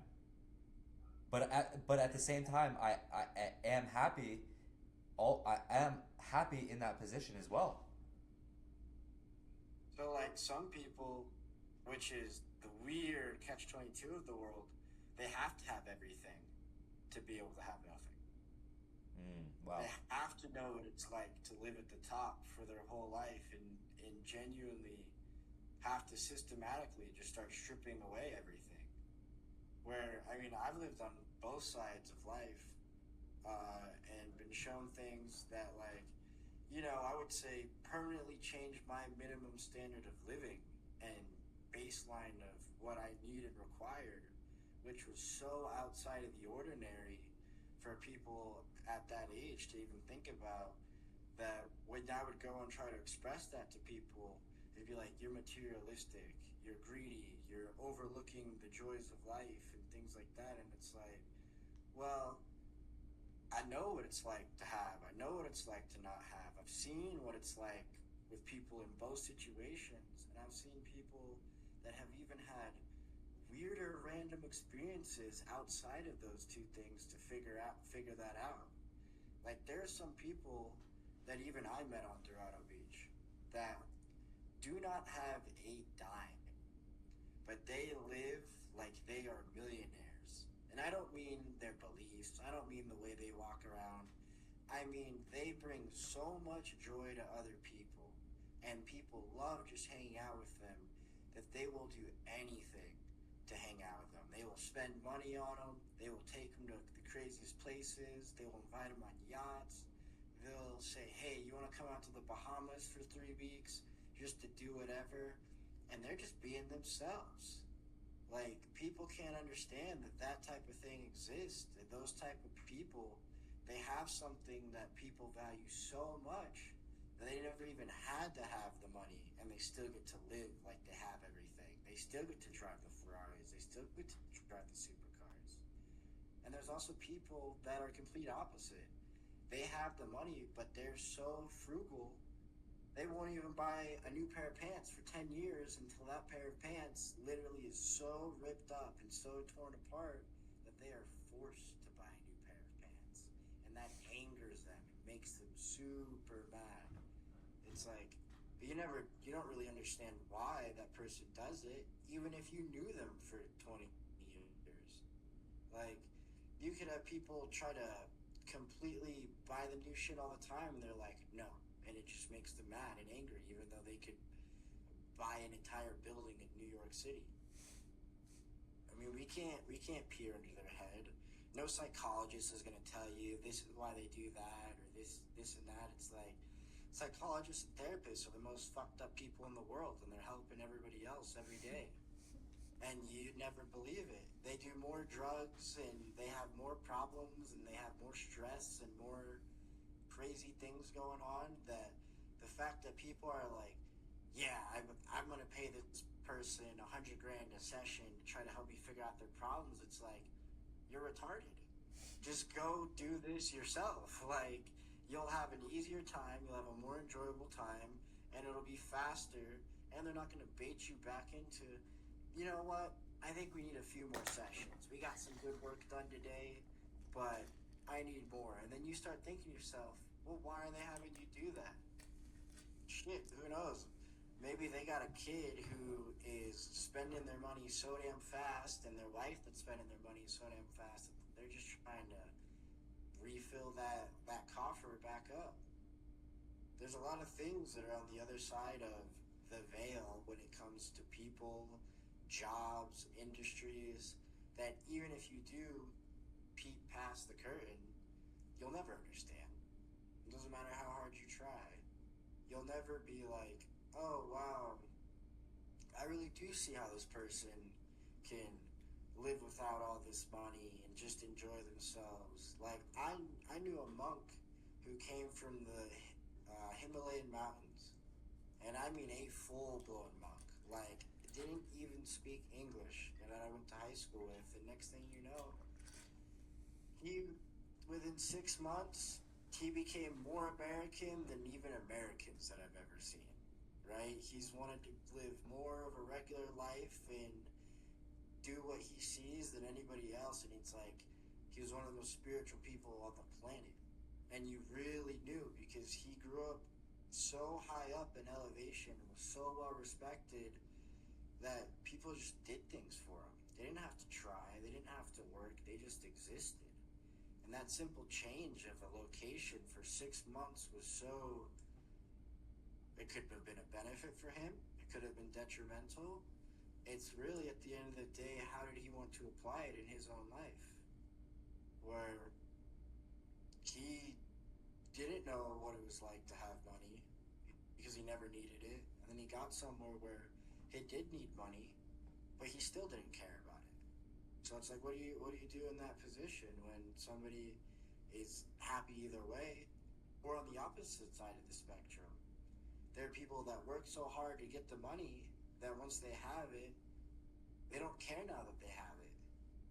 But at the same time, I am happy. I am happy in that position as well. So, like some people, which is the weird catch 22 of the world, they have to have everything to be able to have nothing. Wow. They have to know what it's like to live at the top for their whole life, and genuinely have to systematically just start stripping away everything. Where, I mean, I've lived on both sides of life, and been shown things that, like, I would say permanently changed my minimum standard of living and baseline of what I need and required, which was so outside of the ordinary for people at that age to even think about. That when I would go and try to express that to people, they'd be like, you're materialistic, you're greedy, you're overlooking the joys of life and things like that. And it's like, well, I know what it's like to have. I know what it's like to not have. I've seen what it's like with people in both situations, and I've seen people that have even had weirder random experiences outside of those two things to figure that out. Like there are some people that even I met on Dorado Beach that do not have a dime, but they live like they are millionaires. And I don't mean their beliefs, I don't mean the way they walk around. I mean, they bring so much joy to other people, and people love just hanging out with them that they will do anything to hang out with them. They will spend money on them, they will take them to the craziest places, they will invite them on yachts, they'll say, hey, you want to come out to the Bahamas for 3 weeks just to do whatever? And they're just being themselves. Like, people can't understand that that type of thing exists. And those type of people, they have something that people value so much that they never even had to have the money, and they still get to live like they have everything. They still get to drive the Ferraris. They still get to drive the supercars. And there's also people that are complete opposite. They have the money, but they're so frugal They won't even buy a new pair of pants for 10 years until that pair of pants literally is so ripped up and so torn apart that they are forced to buy a new pair of pants. And that angers them. It makes them super mad. It's like, you don't really understand why that person does it, even if you knew them for 20 years. Like, you could have people try to completely buy the new shit all the time, and they're like, no. And it just makes them mad and angry, even though they could buy an entire building in New York City. I mean, we can't peer under their head. No psychologist is going to tell you this is why they do that or this and that. It's like psychologists and therapists are the most fucked up people in the world, and they're helping everybody else every day. And you'd never believe it. They do more drugs and they have more problems and they have more stress and more crazy things going on, that the fact that people are like, yeah, I'm going to pay this person 100 grand a session to try to help me figure out their problems. It's like, you're retarded. Just go do this yourself. Like, you'll have an easier time, you'll have a more enjoyable time, and it'll be faster, and they're not going to bait you back into, you know what, I think we need a few more sessions. We got some good work done today, but I need more. And then you start thinking to yourself, well, why are they having you do that? Shit, who knows? Maybe they got a kid who is spending their money so damn fast, and their wife that's spending their money so damn fast that they're just trying to refill that coffer back up. There's a lot of things that are on the other side of the veil when it comes to people, jobs, industries, that even if you do peek past the curtain, you'll never understand. It doesn't matter how hard you try. You'll never be like, oh wow, I really do see how this person can live without all this money and just enjoy themselves. Like, I knew a monk who came from the Himalayan mountains, and I mean a full-blown monk. Like, didn't even speak English, and I went to high school with. And next thing you know, he, within 6 months, he became more American than even Americans that I've ever seen. Right? He's wanted to live more of a regular life and do what he sees than anybody else. And it's like, he was one of the most spiritual people on the planet. And you really knew, because he grew up so high up in elevation and was so well respected, that people just did things for him. They didn't have to try, they didn't have to work, they just existed. And that simple change of a location for 6 months was so, it could have been a benefit for him, it could have been detrimental. It's really, at the end of the day, how did he want to apply it in his own life? Where he didn't know what it was like to have money because he never needed it. And then he got somewhere where he did need money, but he still didn't care about it. So it's like, what do you do in that position when somebody is happy either way? Or on the opposite side of the spectrum, there are people that work so hard to get the money that once they have it, they don't care now that they have it,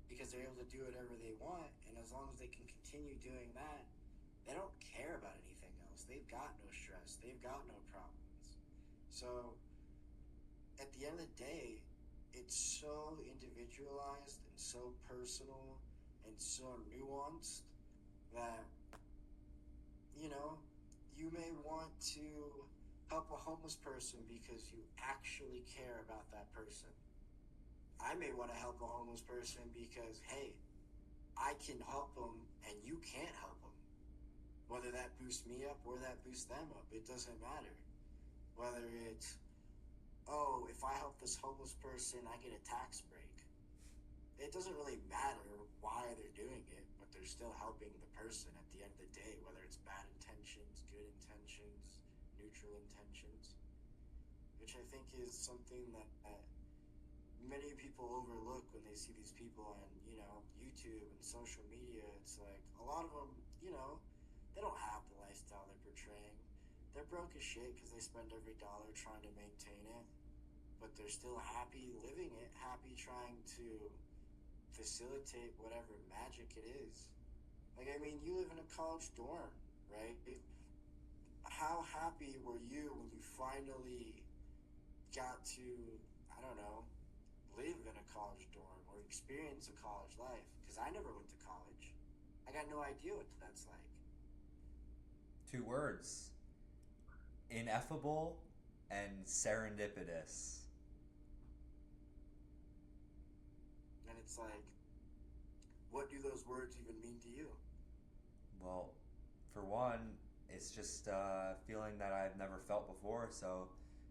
because they're able to do whatever they want. And as long as they can continue doing that, they don't care about anything else. They've got no stress, they've got no problems. So at the end of the day, it's so individualized and so personal and so nuanced that, you know, you may want to help a homeless person because you actually care about that person. I may want to help a homeless person because, hey, I can help them and you can't help them. Whether that boosts me up or that boosts them up, it doesn't matter. Whether it's, oh, if I help this homeless person, I get a tax break. It doesn't really matter why they're doing it, but they're still helping the person at the end of the day, whether it's bad intentions, good intentions, neutral intentions, which I think is something that many people overlook when they see these people on, YouTube and social media. It's like, a lot of them, they don't have the lifestyle they're portraying. They're broke as shit because they spend every dollar trying to maintain it, but they're still happy living it, happy trying to facilitate whatever magic it is. Like, I mean, you live in a college dorm, right? How happy happy were you when you finally got to, I don't know, live in a college dorm or experience a college life? Because I never went to college. I got no idea what that's like. 2 words: ineffable and serendipitous. And it's like, what do those words even mean to you? Well, for one, it's just a feeling that I've never felt before, so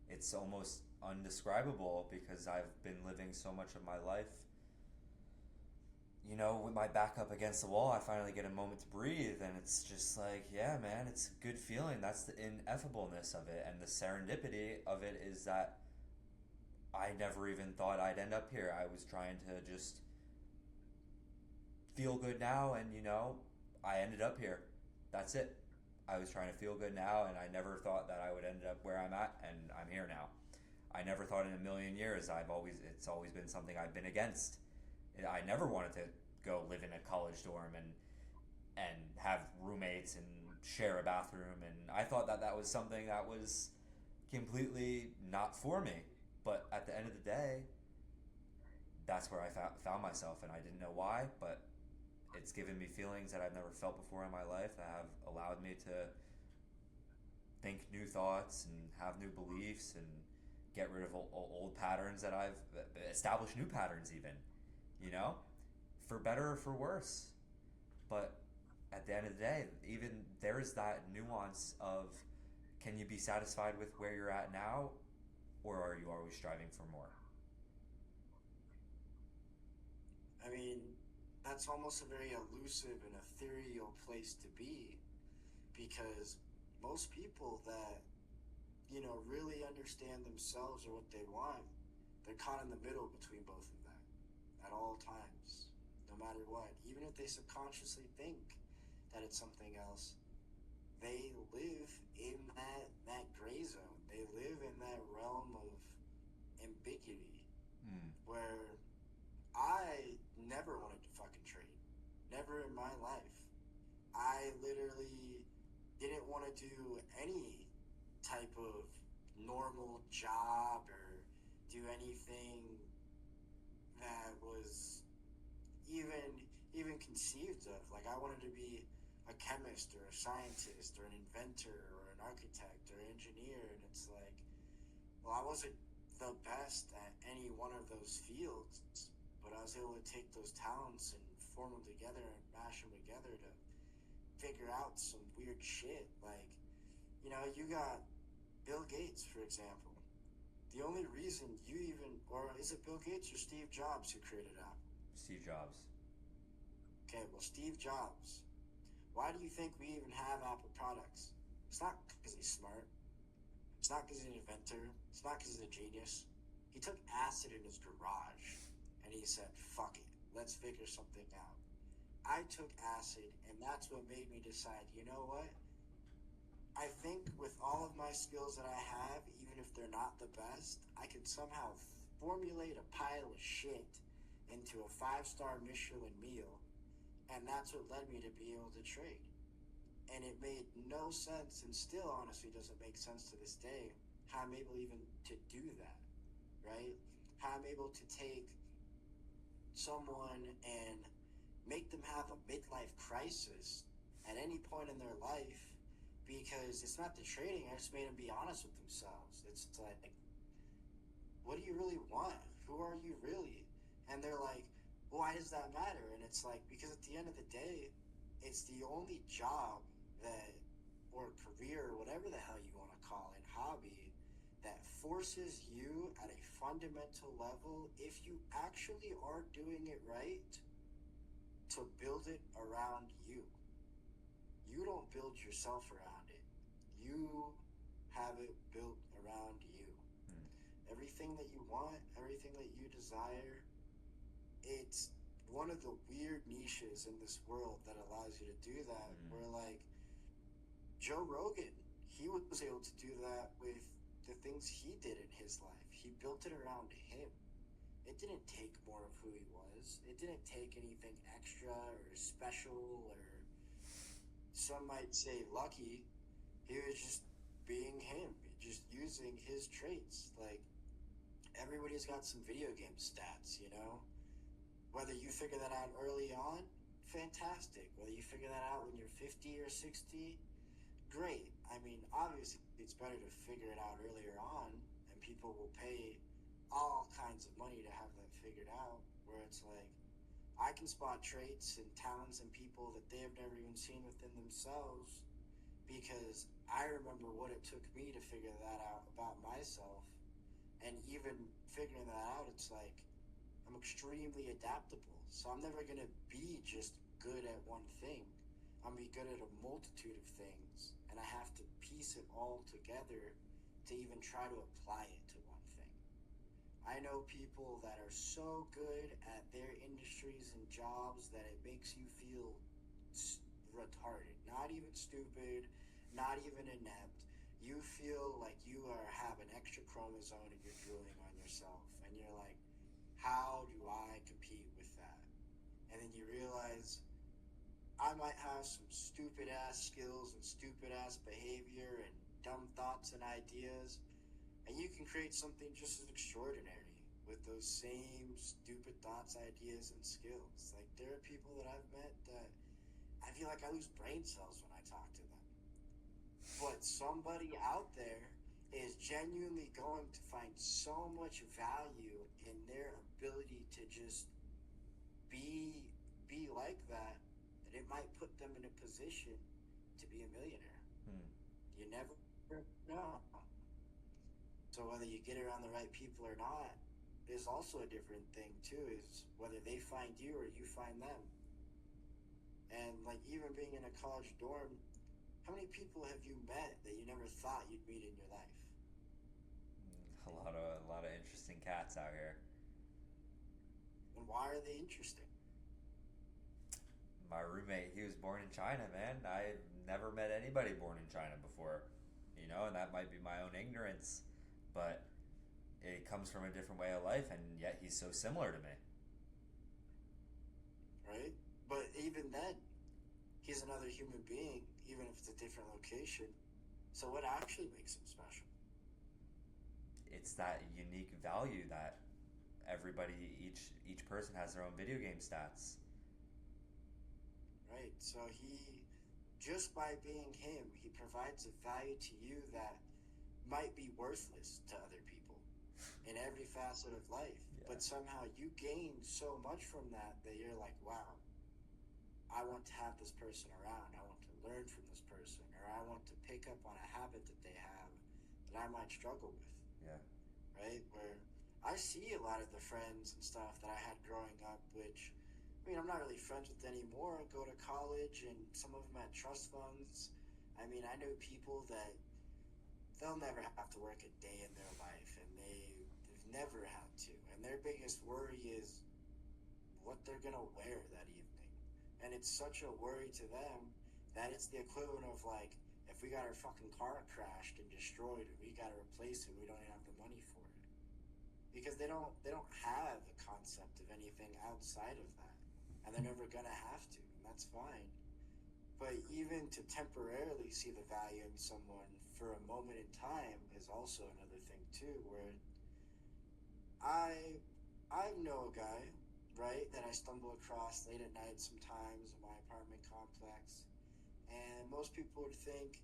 it's almost undescribable because I've been living so much of my life, with my back up against the wall. I finally get a moment to breathe, and it's just like, yeah, man, it's a good feeling. That's the ineffableness of it, and the serendipity of it is that I never even thought I'd end up here. I was trying to just feel good now, and I ended up here. That's it. I was trying to feel good now, and I never thought that I would end up where I'm at, and I'm here now. I never thought in a million years. It's always been something I've been against. I never wanted to go live in a college dorm and have roommates and share a bathroom, and I thought that was something that was completely not for me. But at the end of the day, that's where I found myself, and I didn't know why, but it's given me feelings that I've never felt before in my life that have allowed me to think new thoughts and have new beliefs and get rid of old patterns that I've established new patterns even, for better or for worse. But at the end of the day, even there's that nuance of, can you be satisfied with where you're at now, or are you always striving for more? I mean, that's almost a very elusive and ethereal place to be, because most people that, really understand themselves or what they want, they're caught in the middle between both of them at all times, no matter what. Even if they subconsciously think that it's something else, they live in that gray zone. They live in that realm of ambiguity where I never wanted to fucking trade. Never in my life. I literally didn't want to do any type of normal job or do anything that was even conceived of. Like, I wanted to be a chemist or a scientist or an inventor or an architect or engineer, and it's like, well, I wasn't the best at any one of those fields, but I was able to take those talents and form them together and mash them together to figure out some weird shit. Like, you got Bill Gates, for example. The only reason or is it Bill Gates or Steve Jobs who created Apple? Steve Jobs. Okay, well, Steve Jobs. Why do you think we even have Apple products? It's not because he's smart. It's not because he's an inventor. It's not because he's a genius. He took acid in his garage and he said, fuck it, let's figure something out. I took acid, and that's what made me decide, you know what? I think with all of my skills that I have, even if they're not the best, I could somehow formulate a pile of shit into a 5-star Michelin meal, and that's what led me to be able to trade. And it made no sense, and still honestly doesn't make sense to this day, how I'm able even to do that, right? How I'm able to take someone and make them have a midlife crisis at any point in their life, because it's not the trading. I just made them be honest with themselves. It's like, what do you really want? Who are you really? And they're like, why does that matter? And it's like, because at the end of the day, it's the only job that, or career, whatever the hell you want to call it, hobby, that forces you at a fundamental level, if you actually are doing it right, to build it around you. You don't build yourself around it. You have it built around you. Everything that you want, everything that you desire, it's one of the weird niches in this world that allows you to do that. Where, like, Joe Rogan, he was able to do that with the things he did in his life. He built it around him. It didn't take more of who he was. It didn't take anything extra or special, or some might say lucky. He was just being him, just using his traits. Like, everybody's got some video game stats, you know? Whether you figure that out early on, fantastic. Whether you figure that out when you're 50 or 60, great. I mean, obviously, it's better to figure it out earlier on, and people will pay all kinds of money to have that figured out. Where it's like, I can spot traits and talents in people that they have never even seen within themselves because I remember what it took me to figure that out about myself. And even figuring that out, it's like I'm extremely adaptable. So I'm never going to be just good at one thing. I'm going to be good at a multitude of things. And I have to piece it all together to even try to apply it to one thing. I know people that are so good at their industries and jobs that it makes you feel retarded. Not even stupid, not even inept. You feel like you have an extra chromosome and you're drooling on yourself. And you're like, how do I compete with that? And then you realize I might have some stupid ass skills and stupid ass behavior and dumb thoughts and ideas, and you can create something just as extraordinary with those same stupid thoughts, ideas, and skills. Like, there are people that I've met that I feel like I lose brain cells when I talk to them. But somebody out there is genuinely going to find so much value in their ability to just be like that it might put them in a position to be a millionaire. You never know. So whether you get around the right people or not is also a different thing too, is whether they find you or you find them. And like, even being in a college dorm, how many people have you met that you never thought you'd meet in your life? A lot of interesting cats out here. And why are they interesting? My roommate, he was born in China, man. I've never met anybody born in China before, and that might be my own ignorance, but it comes from a different way of life, and yet he's so similar to me. Right? But even then, he's another human being, even if it's a different location. So what actually makes him special? It's that unique value that everybody, each person has their own video game stats. Right. So just by being him, he provides a value to you that might be worthless to other people in every facet of life. Yeah. But somehow you gain so much from that you're like, wow, I want to have this person around. I want to learn from this person, or I want to pick up on a habit that they have that I might struggle with. Yeah. Right? Where I see a lot of the friends and stuff that I had growing up, which, I mean, I'm not really friends with anymore. I go to college, and some of them had trust funds. I mean, I know people that they'll never have to work a day in their life, and they've never had to. And their biggest worry is what they're going to wear that evening. And it's such a worry to them that it's the equivalent of, like, if we got our fucking car crashed and destroyed and we got to replace it, we don't even have the money for it. Because they don't have the concept of anything outside of that. And they're never going to have to, and that's fine. But even to temporarily see the value in someone for a moment in time is also another thing too, where I know a guy, right, that I stumble across late at night sometimes in my apartment complex, and most people would think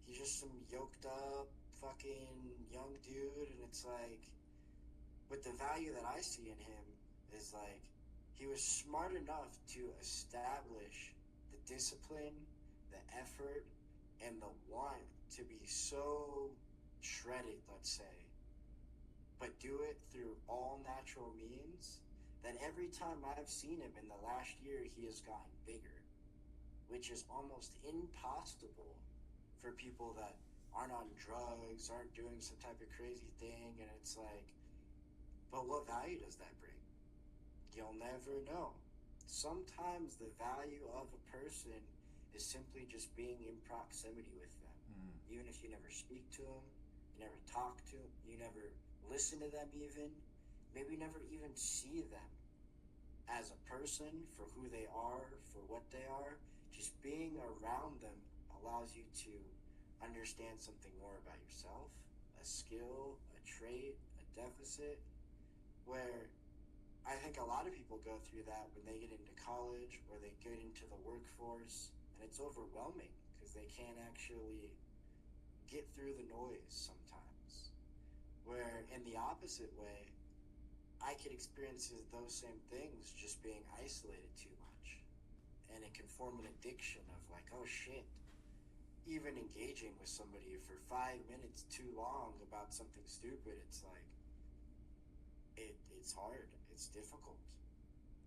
he's just some yoked up fucking young dude, and it's like, but the value that I see in him is like, he was smart enough to establish the discipline, the effort, and the want to be so shredded, let's say, but do it through all natural means, that every time I've seen him in the last year, he has gotten bigger, which is almost impossible for people that aren't on drugs, aren't doing some type of crazy thing. And it's like, but what value does that bring? You'll never know. Sometimes the value of a person is simply just being in proximity with them. Even if you never speak to them, you never talk to them, you never listen to them even, maybe never even see them as a person for who they are, for what they are. Just being around them allows you to understand something more about yourself, a skill, a trait, a deficit, where I think a lot of people go through that when they get into college or they get into the workforce, and it's overwhelming because they can't actually get through the noise sometimes. Where in the opposite way, I could experience those same things just being isolated too much. And it can form an addiction of like, oh shit, even engaging with somebody for 5 minutes too long about something stupid, it's like, it's hard, it's difficult.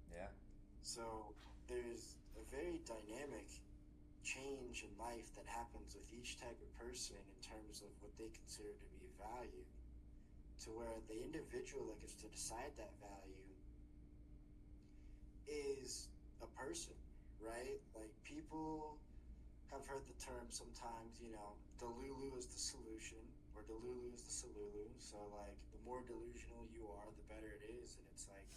Yeah. So there's a very dynamic change in life that happens with each type of person in terms of what they consider to be value, to where the individual that gets to decide that value is a person, right? Like, people have heard the term sometimes, Delulu is the solution, or Delulu is the Salulu. So, like, the more delusional you are, the better it is. And it's like,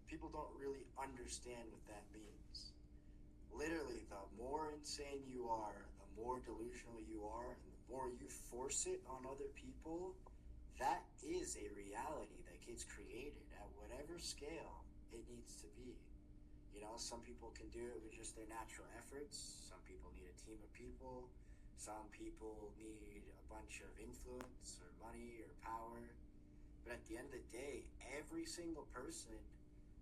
people don't really understand what that means. Literally, the more insane you are, the more delusional you are, and the more you force it on other people, that is a reality that gets created at whatever scale it needs to be. Some people can do it with just their natural efforts. Some people need a team of people. Some people need a bunch of influence or money or power. But at the end of the day, every single person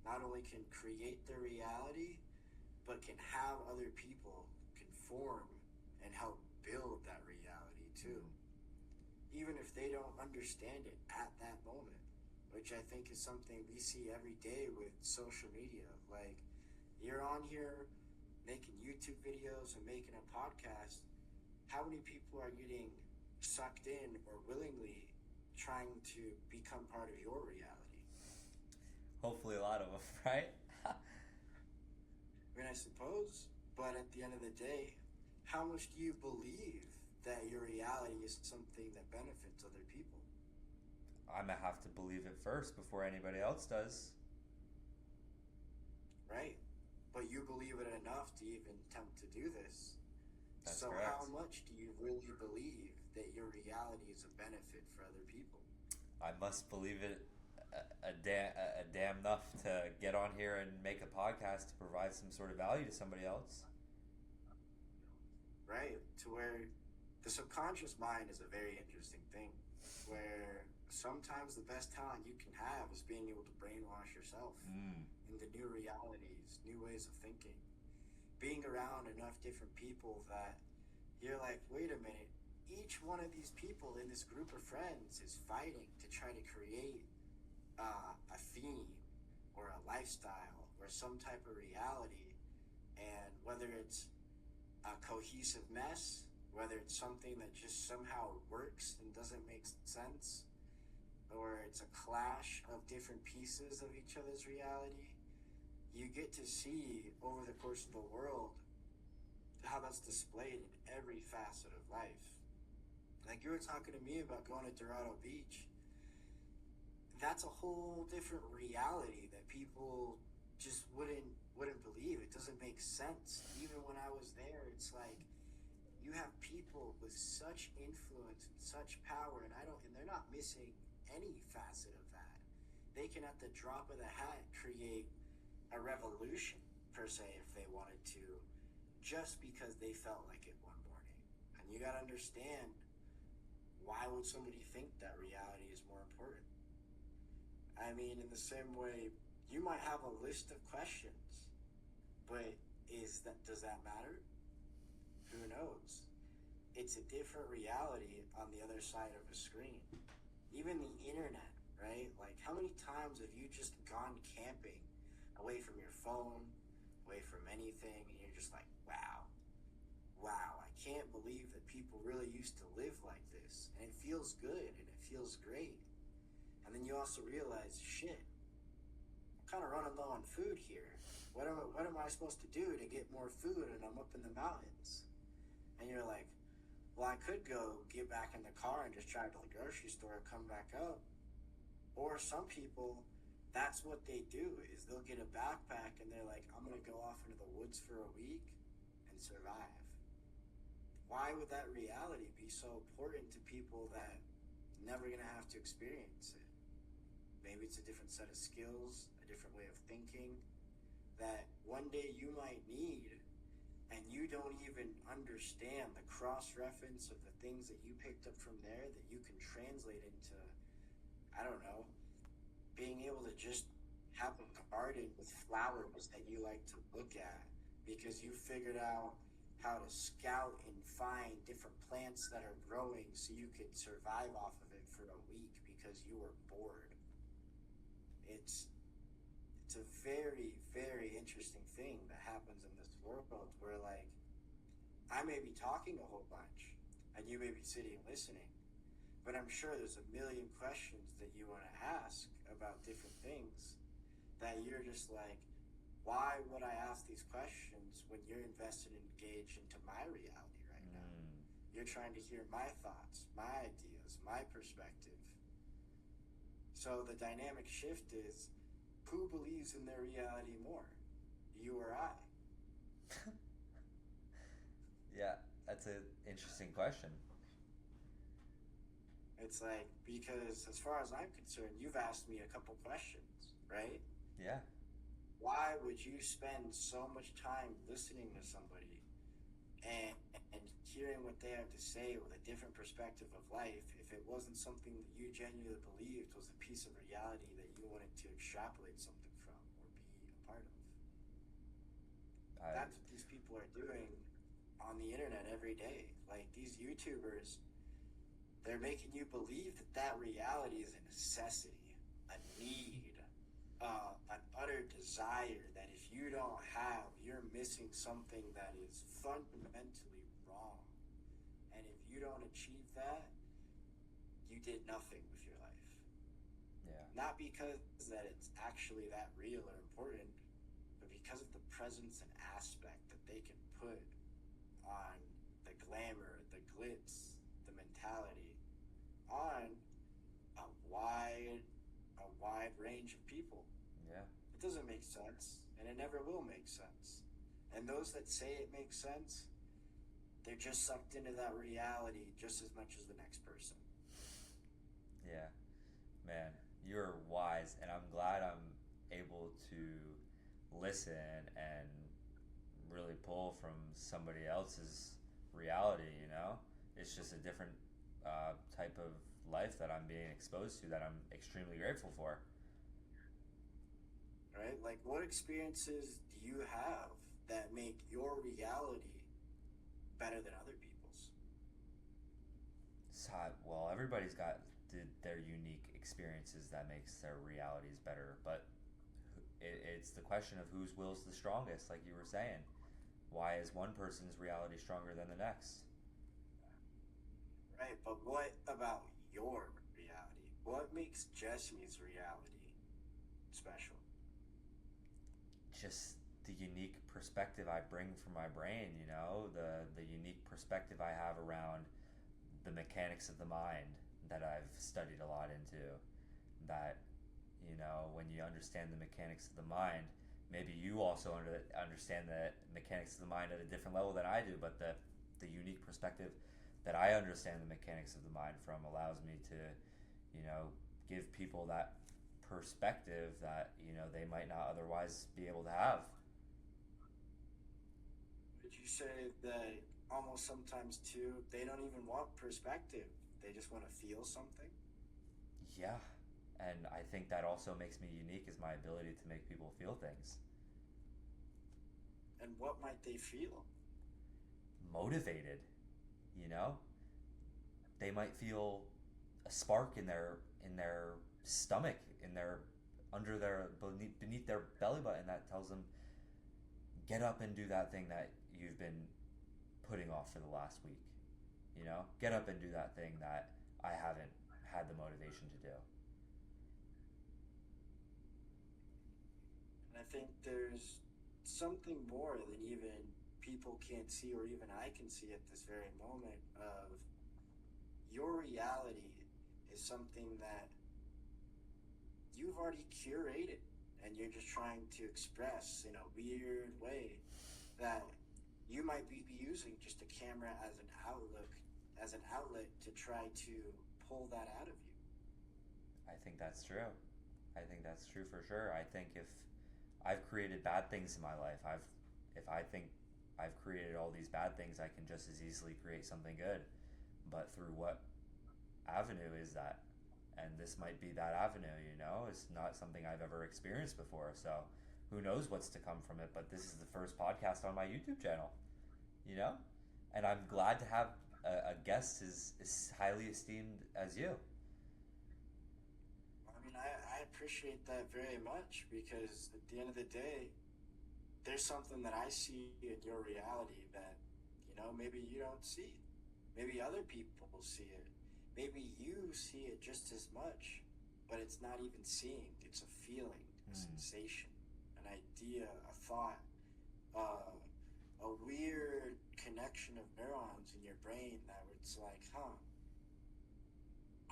not only can create their reality, but can have other people conform and help build that reality too. Even if they don't understand it at that moment, which I think is something we see every day with social media. Like, you're on here making YouTube videos and making a podcast. How many people are getting sucked in or willingly trying to become part of your reality? Hopefully a lot of them, right? I mean, I suppose, but at the end of the day, how much do you believe that your reality is something that benefits other people? I'm gonna have to believe it first before anybody else does. Right. But you believe it enough to even attempt to do this. That's So correct. how much do you really believe that your reality is a benefit for other people? I must believe it a damn enough to get on here and make a podcast to provide some sort of value to somebody else. Right. To where the subconscious mind is a very interesting thing, where sometimes the best talent you can have is being able to brainwash yourself into new realities, new ways of thinking. Being around enough different people that you're like, wait a minute, each one of these people in this group of friends is fighting to try to create a theme or a lifestyle or some type of reality. And whether it's a cohesive mess, whether it's something that just somehow works and doesn't make sense, or it's a clash of different pieces of each other's reality, you get to see over the course of the world how that's displayed in every facet of life. Like, you were talking to me about going to Dorado Beach. That's a whole different reality that people just wouldn't believe. It doesn't make sense. Even when I was there, it's like, you have people with such influence and such power, and they're not missing any facet of that. They can, at the drop of the hat, create a revolution, per se, if they wanted to, just because they felt like it one morning. And you gotta understand, why would somebody think that reality is more important? I mean, in the same way, you might have a list of questions, but does that matter? Who knows? It's a different reality on the other side of a screen. Even the internet, right? Like, how many times have you just gone camping away from your phone, away from anything, and you're just like, wow, I can't believe that people really used to live like this. And it feels good and it feels great. And then you also realize, shit, I'm kind of running low on food here. What am I supposed to do to get more food, and I'm up in the mountains? And you're like, well, I could go get back in the car and just drive to the grocery store and come back up. Or some people, that's what they do, is they'll get a backpack and they're like, I'm going to go off into the woods for a week and survive. why would that reality be so important to people that never gonna have to experience it? Maybe it's a different set of skills, a different way of thinking that one day you might need, and you don't even understand the cross reference of the things that you picked up from there that you can translate into, I don't know, being able to just have a garden with flowers that you like to look at because you figured out how to scout and find different plants that are growing so you could survive off of it for a week because you were bored. It's it's a very, very interesting thing that happens in this world where, like, I may be talking a whole bunch and you may be sitting and listening, but I'm sure there's a million questions that you want to ask about different things that you're just like, why would I ask these questions when you're invested and engaged into my reality right now? Mm, You're trying to hear my thoughts, my ideas, my perspective. So the dynamic shift is, who believes in their reality more, you or I? yeah, that's an interesting question. It's like, because as far as I'm concerned, you've asked me a couple questions, right? Yeah. Why would you spend so much time listening to somebody and and hearing what they have to say with a different perspective of life if it wasn't something that you genuinely believed was a piece of reality that you wanted to extrapolate something from or be a part of? I That's what these people are doing on the internet every day. Like these YouTubers, they're making you believe that that reality is a necessity, a need, an utter desire that if you don't have, you're missing something that is fundamentally wrong. And if you don't achieve that, you did nothing with your life. yeah. Not because that it's actually that real or important, but because of the presence and aspect that they can put on the glamour, the glitz, the mentality on a wide a wide range of people. Yeah. It doesn't make sense, and it never will make sense. And those that say it makes sense, they're just sucked into that reality just as much as the next person. Yeah. Man, you're wise, and I'm glad I'm able to listen and really pull from somebody else's reality, you know? It's just a different type of life that I'm being exposed to that I'm extremely grateful for. Right? Like, what experiences do you have that make your reality better than other people's? So, well, everybody's got their unique experiences that makes their realities better, but it's the question of whose will's the strongest, like you were saying. Why is one person's reality stronger than the next? Right? But what about your reality? What makes Jesse's reality special? Just the unique perspective I bring from my brain, you know, the unique perspective I have around the mechanics of the mind that I've studied a lot into. That, you know, when you understand the mechanics of the mind, maybe you also understand the mechanics of the mind at a different level than I do, but the unique perspective that I understand the mechanics of the mind from allows me to, you know, give people that perspective that, you know, they might not otherwise be able to have. Would you say that almost sometimes too, they don't even want perspective? They just want to feel something? Yeah. And I think that also makes me unique is my ability to make people feel things. And what might they feel? Motivated, you know? They might feel a spark in their stomach, in their under their beneath their belly button that tells them get up and do that thing that you've been putting off for the last week. You know? Get up and do that thing that I haven't had the motivation to do. And I think there's something more than even people can't see or even I can see at this very moment of your reality is something that you've already curated and you're just trying to express in a weird way that you might be using just a camera as an outlet to try to pull that out of you. I think that's true. I think that's true for sure. I think if I've created bad things in my life, if I think I've created all these bad things, I can just as easily create something good. But through what avenue is that? And this might be that avenue, you know? It's not something I've ever experienced before. So who knows what's to come from it? But this is the first podcast on my YouTube channel, you know? And I'm glad to have a guest as highly esteemed as you. I mean, I appreciate that very much because at the end of the day, there's something that I see in your reality that, maybe you don't see. Maybe other people see it. Maybe you see it just as much, but it's not even seeing. It's a feeling, a sensation, an idea, a thought, a weird connection of neurons in your brain that it's like,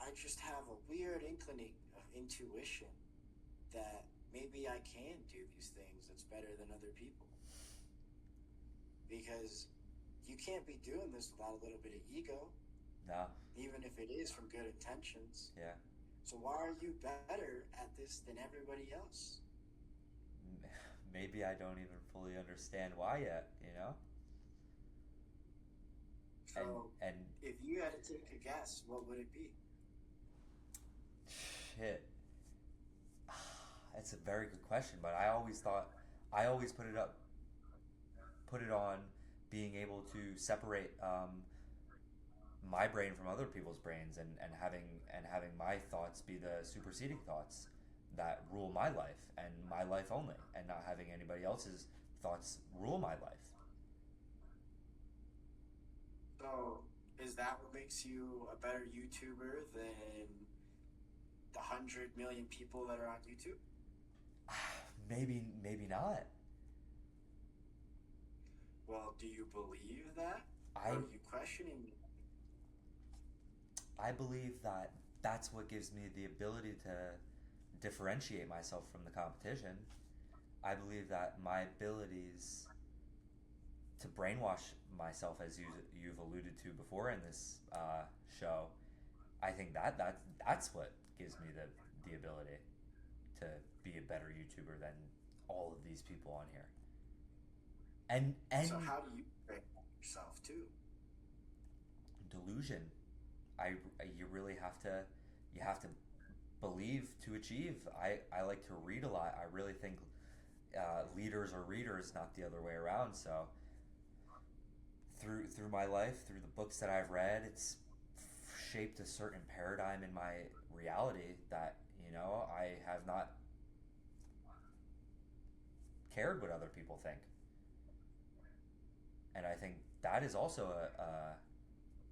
I just have a weird inkling of intuition that maybe I can do these things that's better than other people. Because you can't be doing this without a little bit of ego. No. Even if it is from good intentions. Yeah. So why are you better at this than everybody else? Maybe I don't even fully understand why yet, you know? So, and if you had to take a guess, what would it be? Shit. That's a very good question, but I always put it on being able to separate my brain from other people's brains, and having my thoughts be the superseding thoughts that rule my life and my life only, and not having anybody else's thoughts rule my life. So, is that what makes you a better YouTuber than the 100 million people that are on YouTube? Maybe not. Well, do you believe that? Or are you questioning me? I believe that that's what gives me the ability to differentiate myself from the competition. I believe that my abilities to brainwash myself, as you've alluded to before in this show, I think that's what gives me the ability to be a better YouTuber than all of these people on here. And so how do you brainwash yourself too? Delusion. You really have to believe to achieve. I like to read a lot. I really think leaders are readers, not the other way around. So through my life, through the books that I've read, it's shaped a certain paradigm in my reality that, I have not cared what other people think. And I think that is also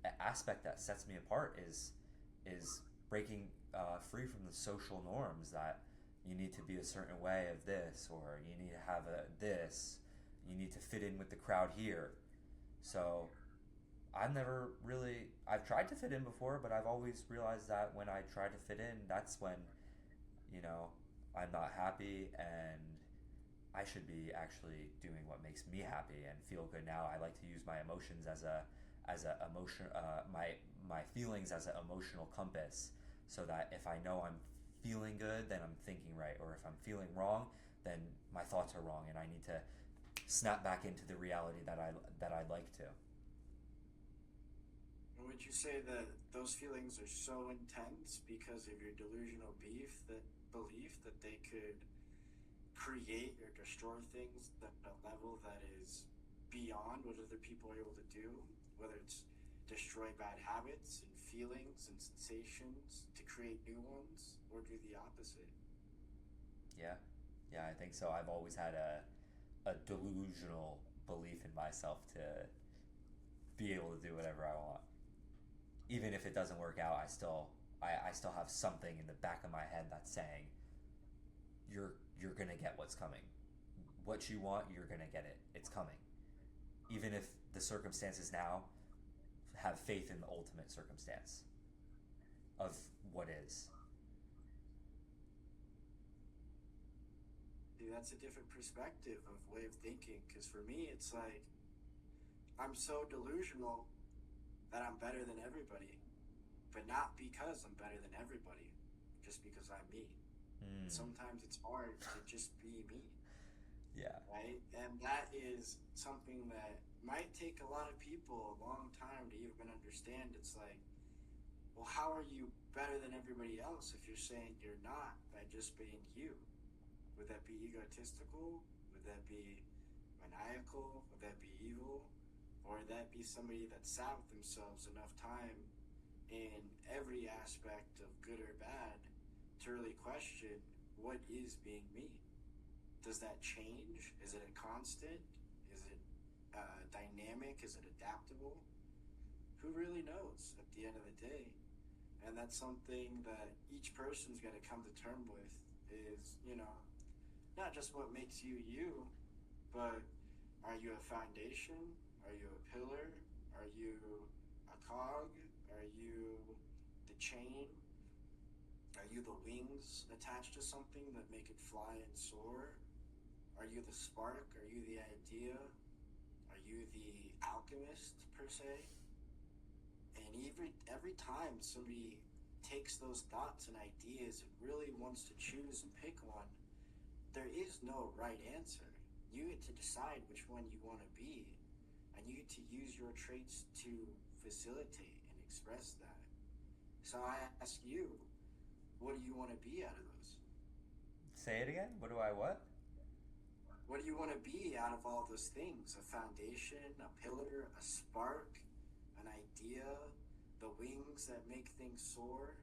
an aspect that sets me apart is breaking free from the social norms that you need to be a certain way of this, or you need to have this, you need to fit in with the crowd here. So I've tried to fit in before, but I've always realized that when I try to fit in, that's when, I'm not happy, and I should be actually doing what makes me happy and feel good now. I like to use my emotions as a emotion, my feelings as an emotional compass, so that if I know I'm feeling good, then I'm thinking right, or if I'm feeling wrong, then my thoughts are wrong, and I need to snap back into the reality that I'd like to. Would you say that those feelings are so intense because of your delusional belief that they could create or destroy things at a level that is beyond what other people are able to do, whether it's destroy bad habits and feelings and sensations to create new ones, or do the opposite? Yeah, I think so. I've always had a delusional belief in myself to be able to do whatever I want. Even if it doesn't work out, I still have something in the back of my head that's saying, you're gonna get what's coming. What you want, you're gonna get it. It's coming. Even if the circumstances now, have faith in the ultimate circumstance of what is. See, that's a different perspective of way of thinking, because for me it's like, I'm so delusional that I'm better than everybody, but not because I'm better than everybody, just because I'm me. And Mm. sometimes it's hard to just be me, Yeah. right? And that is something that might take a lot of people a long time to even understand. It's like, well, how are you better than everybody else if you're saying you're not by just being you? Would that be egotistical? Would that be maniacal? Would that be evil? Or would that be somebody that sat with themselves enough time in every aspect of good or bad to really question what is being me? Does that change? Is it a constant? Is it dynamic? Is it adaptable? Who really knows at the end of the day? And that's something that each person's got to come to term with is, not just what makes you you, but are you a foundation? Are you a pillar? Are you a cog? Are you the chain? Are you the wings attached to something that make it fly and soar? Are you the spark? Are you the idea? Are you the alchemist per se? And every time somebody takes those thoughts and ideas and really wants to choose and pick one, there is no right answer. You get to decide which one you want to be, and you get to use your traits to facilitate and express that. So I ask you, what do you want to be out of those? Say it again. What do I what? What do you want to be out of all those things? A foundation, a pillar, a spark, an idea, the wings that make things soar,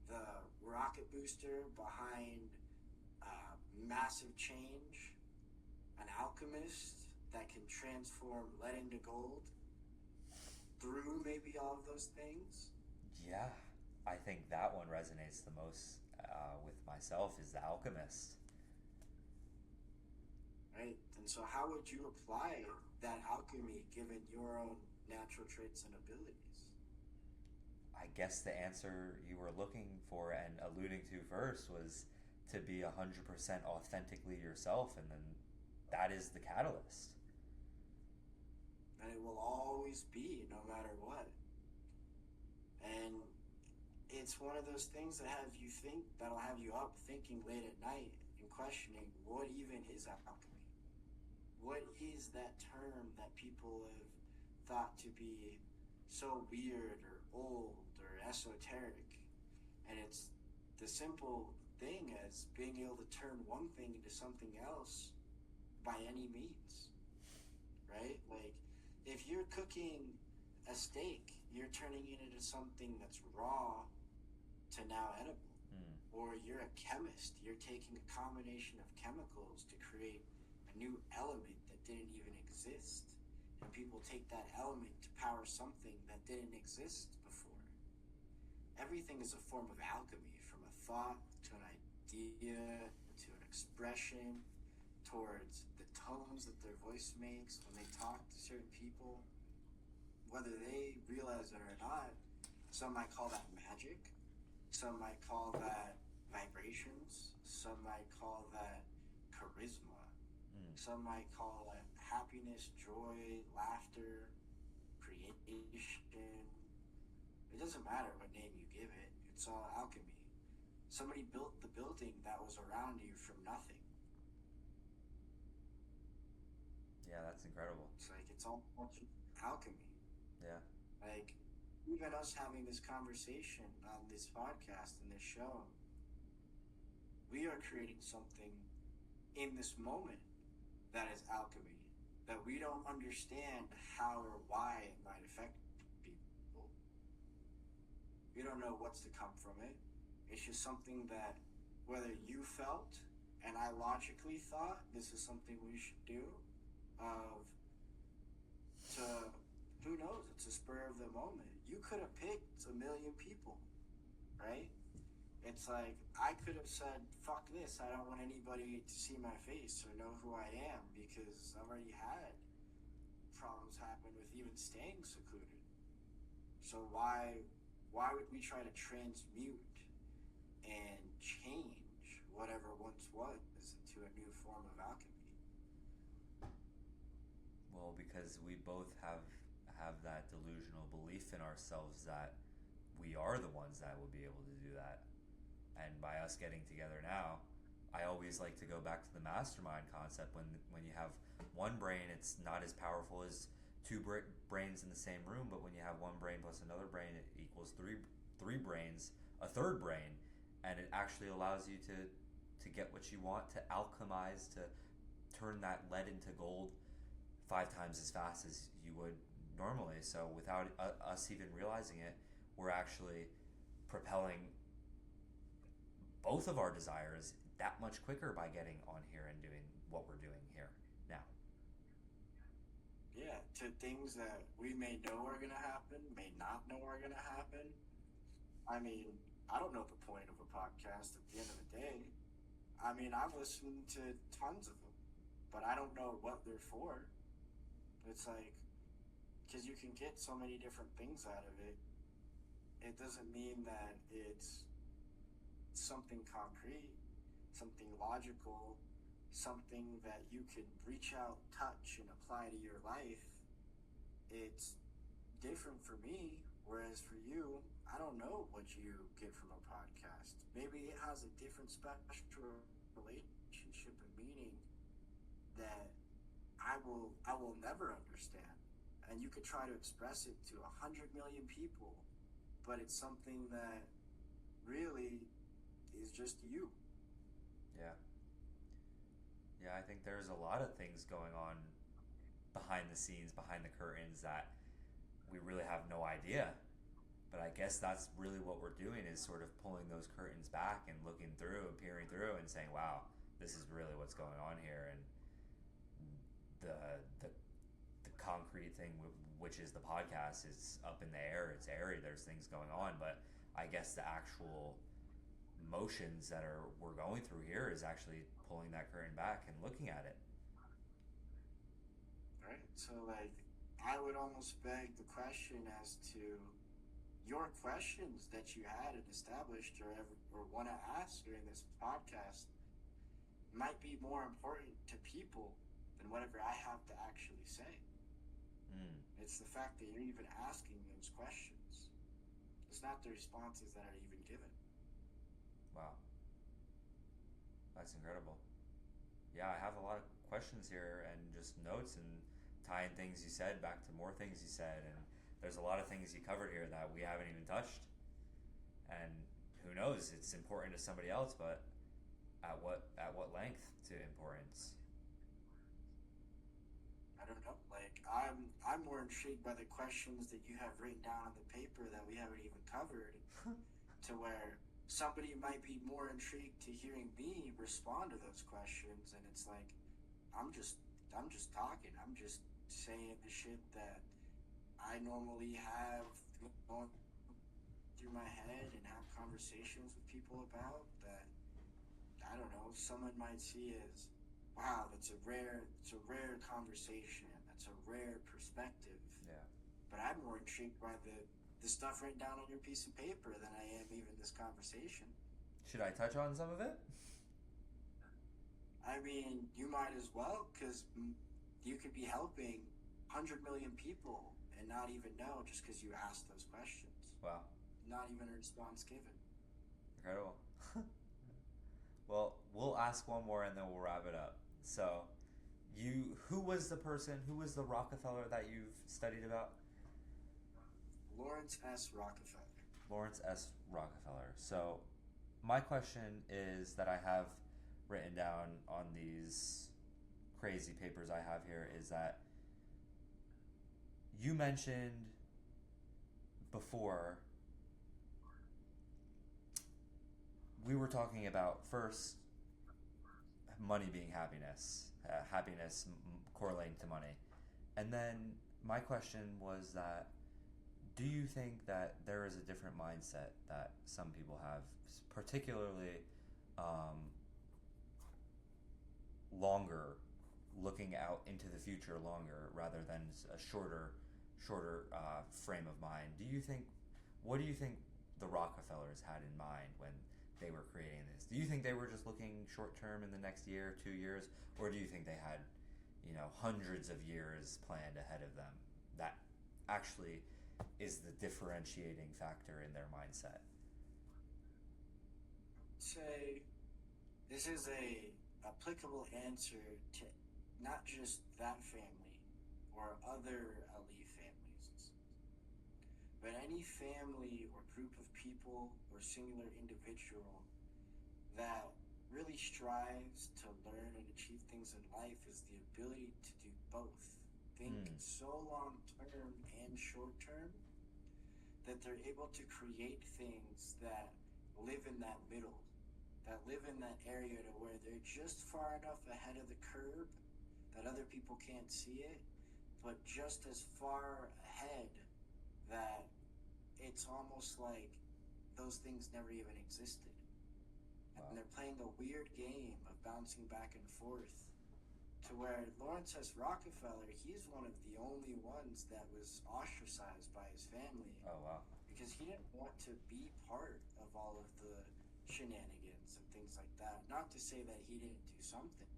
the rocket booster behind massive change, an alchemist that can transform lead into gold through maybe all of those things. Yeah, I think that one resonates the most with myself is the alchemist. Right? And so, how would you apply that alchemy given your own natural traits and abilities? I guess the answer you were looking for and alluding to first was to be 100% authentically yourself, and then that is the catalyst. And it will always be, no matter what. And it's one of those things that have you think, that'll have you up thinking late at night and questioning what even is alchemy? What is that term that people have thought to be so weird or old or esoteric? And it's the simple thing as being able to turn one thing into something else by any means, right? Like if you're cooking a steak, you're turning it into something that's raw to now edible. Mm. Or you're a chemist, you're taking a combination of chemicals to create a new element that didn't even exist. And people take that element to power something that didn't exist before. Everything is a form of alchemy, from a thought to an idea to an expression towards the tones that their voice makes when they talk to certain people. Whether they realize it or not, some might call that magic, some might call that vibrations, some might call that charisma, Mm. some might call it happiness, joy, laughter, creation. It doesn't matter what name you give it, it's all alchemy. Somebody built the building that was around you from nothing. Yeah, that's incredible. It's like it's all alchemy. Yeah. Like even us having this conversation on this podcast and this show, we are creating something in this moment that is alchemy that we don't understand how or why it might affect people. We don't know what's to come from it. It's just something that whether you felt and I logically thought this is something we should do, of to who knows, it's a spur of the moment. You could have picked a million people, right? It's like I could have said, fuck this, I don't want anybody to see my face or know who I am because I've already had problems happen with even staying secluded. So why would we try to transmute and change whatever once was into a new form of alchemy? Well, Well, because we both have that delusional belief in ourselves that we are the ones that will be able to do that. And by us getting together now, I always like to go back to the mastermind concept. When you have one brain, it's not as powerful as brains in the same room. But when you have one brain plus another brain, it equals three brains, a third brain, and it actually allows you to get what you want, to alchemize, to turn that lead into gold 5 times as fast as you would normally. So without us even realizing it, we're actually propelling both of our desires that much quicker by getting on here and doing what we're doing here now. Yeah, to things that we may know are going to happen, may not know are going to happen. I mean, I don't know the point of a podcast at the end of the day. I mean, I've listened to tons of them, but I don't know what they're for. It's like, because you can get so many different things out of it, it doesn't mean that it's something concrete, something logical, something that you can reach out, touch, and apply to your life. It's different for me, whereas for you, I don't know what you get from a podcast. Maybe it has a different special relationship and meaning that I will never understand. And you could try to express it to 100 million people, but it's something that really is just you. Yeah. Yeah, I think there's a lot of things going on behind the scenes, behind the curtains that we really have no idea. But I guess that's really what we're doing, is sort of pulling those curtains back and looking through and peering through and saying, wow, this is really what's going on here. And the concrete thing, which is the podcast, is up in the air. It's airy. There's things going on, but I guess the actual motions that we're going through here is actually pulling that curtain back and looking at it. Right. So, like, I would almost beg the question as to your questions that you had and established or want to ask during this podcast might be more important to people than whatever I have to actually say. It's the fact that you're even asking those questions. It's not the responses that are even given. Wow. That's incredible. Yeah, I have a lot of questions here and just notes and tying things you said back to more things you said, and there's a lot of things you covered here that we haven't even touched. And who knows, it's important to somebody else, but at what length to importance? I don't know. Like, I'm more intrigued by the questions that you have written down on the paper that we haven't even covered, to where somebody might be more intrigued to hearing me respond to those questions, and it's like, I'm just talking. I'm just saying the shit that I normally have going through my head and have conversations with people about, that, I don't know, someone might see as, wow, it's a rare conversation. That's a rare perspective. Yeah. But I'm more intrigued by the stuff written down on your piece of paper than I am even this conversation. Should I touch on some of it? I mean, you might as well, because you could be helping 100 million people and not even know, just because you asked those questions. Wow. Not even a response given. Incredible. Well, we'll ask one more and then we'll wrap it up. So, who was the Rockefeller that you've studied about? Lawrence S. Rockefeller. Lawrence S. Rockefeller. So, my question is that I have written down on these crazy papers I have here is that you mentioned before, we were talking about first money being happiness, happiness correlating to money. And then my question was that, do you think that there is a different mindset that some people have, particularly longer, looking out into the future longer rather than a shorter frame of mind? What do you think the Rockefellers had in mind when they were creating this? Do you think they were just looking short term in the next year, 2 years, or do you think they had, hundreds of years planned ahead of them. That actually is the differentiating factor in their mindset. Say this is a applicable answer to not just that family or other elite families, but any family or group of people or singular individual that really strives to learn and achieve things in life is the ability to do both. Think so long term and short term that they're able to create things that live in that middle, that live in that area to where they're just far enough ahead of the curb that other people can't see it, but just as far ahead that it's almost like those things never even existed. Wow. And they're playing a weird game of bouncing back and forth to where Lawrence S. Rockefeller, he's one of the only ones that was ostracized by his family. Oh, wow. Because he didn't want to be part of all of the shenanigans and things like that. Not to say that he didn't do something,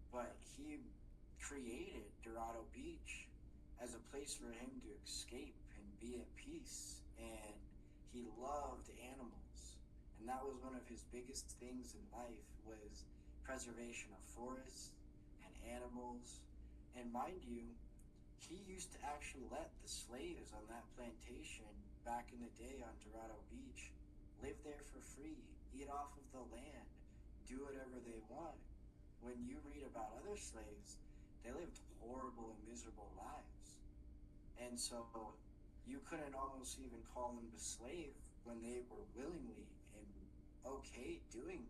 but he created Dorado Beach as a place for him to escape and be at peace. And he loved animals. And that was one of his biggest things in life was preservation of forests and animals. And mind you, he used to actually let the slaves on that plantation back in the day on Dorado Beach live there for free, eat off of the land, do whatever they want. When you read about other slaves, they lived horrible and miserable lives. And so you couldn't almost even call them a slave when they were willingly and okay doing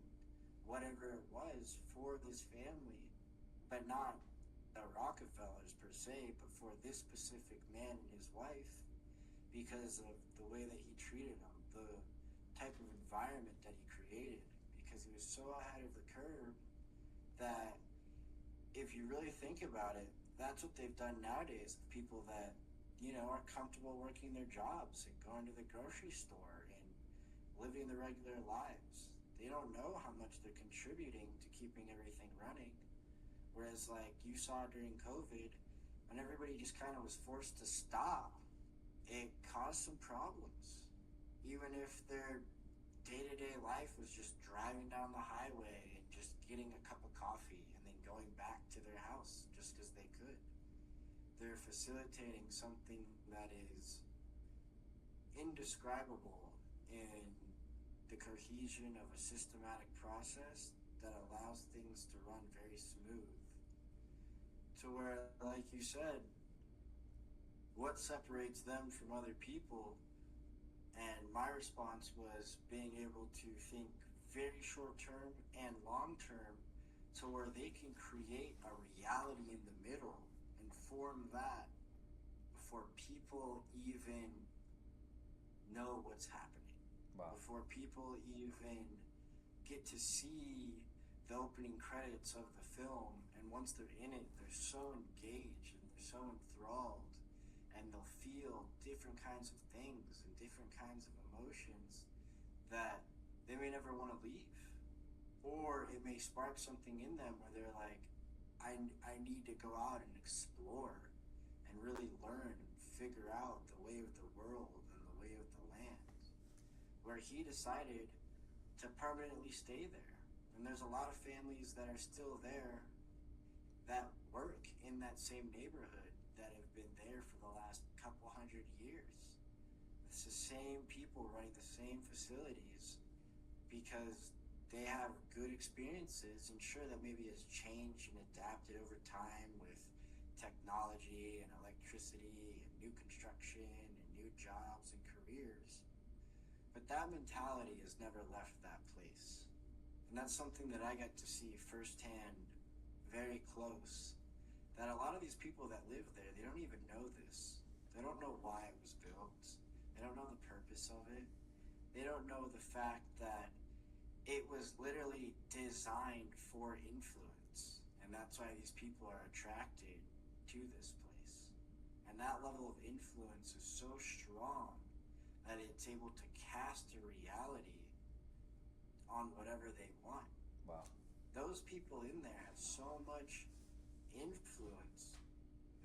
whatever it was for this family, but not the Rockefellers per se, but for this specific man and his wife because of the way that he treated them, the type of environment that he created, because he was so ahead of the curve that if you really think about it, that's what they've done nowadays with people that, are comfortable working their jobs and going to the grocery store and living the regular lives. They don't know how much they're contributing to keeping everything running. Whereas like you saw during COVID, when everybody just kind of was forced to stop, it caused some problems. Even if their day-to-day life was just driving down the highway and just getting a cup of coffee and then going back to their house just because they could. They're facilitating something that is indescribable in the cohesion of a systematic process that allows things to run very smooth. To where, like you said, what separates them from other people? And my response was being able to think very short term and long term to where they can create a reality in the middle and form that before people even know what's happening. Wow. Before people even get to see the opening credits of the film, and once they're in it, they're so engaged and they're so enthralled, and they'll feel different kinds of things and different kinds of emotions that they may never want to leave. Or it may spark something in them where they're like, I need to go out and explore and really learn and figure out the way of the world and the way of the land. Where he decided to permanently stay there. And there's a lot of families that are still there that work in that same neighborhood that have been there for the last couple hundred years. It's the same people running the same facilities because they have good experiences, and sure that maybe has changed and adapted over time with technology and electricity and new construction and new jobs and careers. But that mentality has never left that place. And that's something that I got to see firsthand, very close, that a lot of these people that live there, they don't even know this. They don't know why it was built. They don't know the purpose of it. They don't know the fact that it was literally designed for influence. And that's why these people are attracted to this place. And that level of influence is so strong that it's able to cast a reality on whatever they want. Wow. Those people in there have so much influence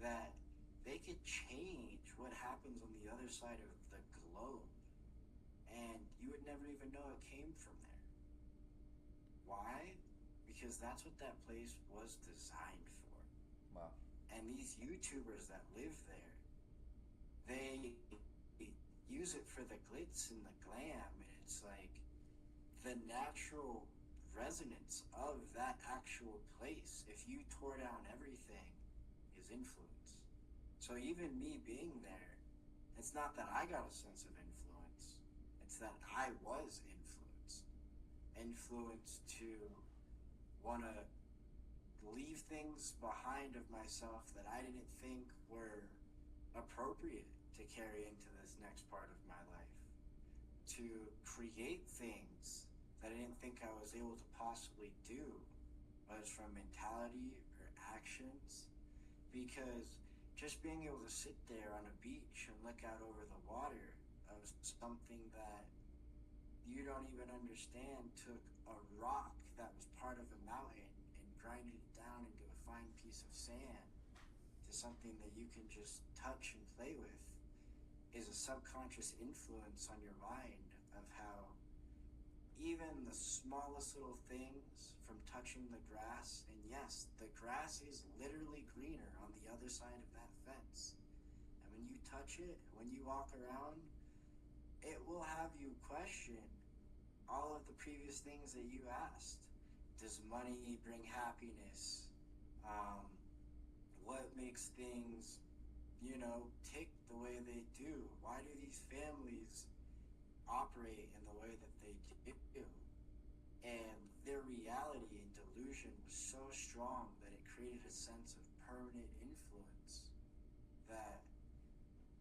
that they could change what happens on the other side of the globe, and you would never even know it came from there. Why? Because that's what that place was designed for. Wow. And these YouTubers that live there, they use it for the glitz and the glam, and it's like the natural resonance of that actual place, if you tore down everything, is influence. So even me being there, it's not that I got a sense of influence, it's that I was influenced to want to leave things behind of myself that I didn't think were appropriate to carry into this next part of my life, to create things that I didn't think I was able to possibly do, whether it's from mentality or actions, because just being able to sit there on a beach and look out over the water of something that you don't even understand took a rock that was part of a mountain and grinded it down into a fine piece of sand to something that you can just touch and play with, is a subconscious influence on your mind of how even the smallest little things, from touching the grass, and yes, the grass is literally greener on the other side of that fence, and when you touch it, when you walk around, it will have you question all of the previous things that you asked. Does money bring happiness? What makes things, tick the way they do? Why do these families operate in the way that they do? And their reality and delusion was so strong that it created a sense of permanent influence that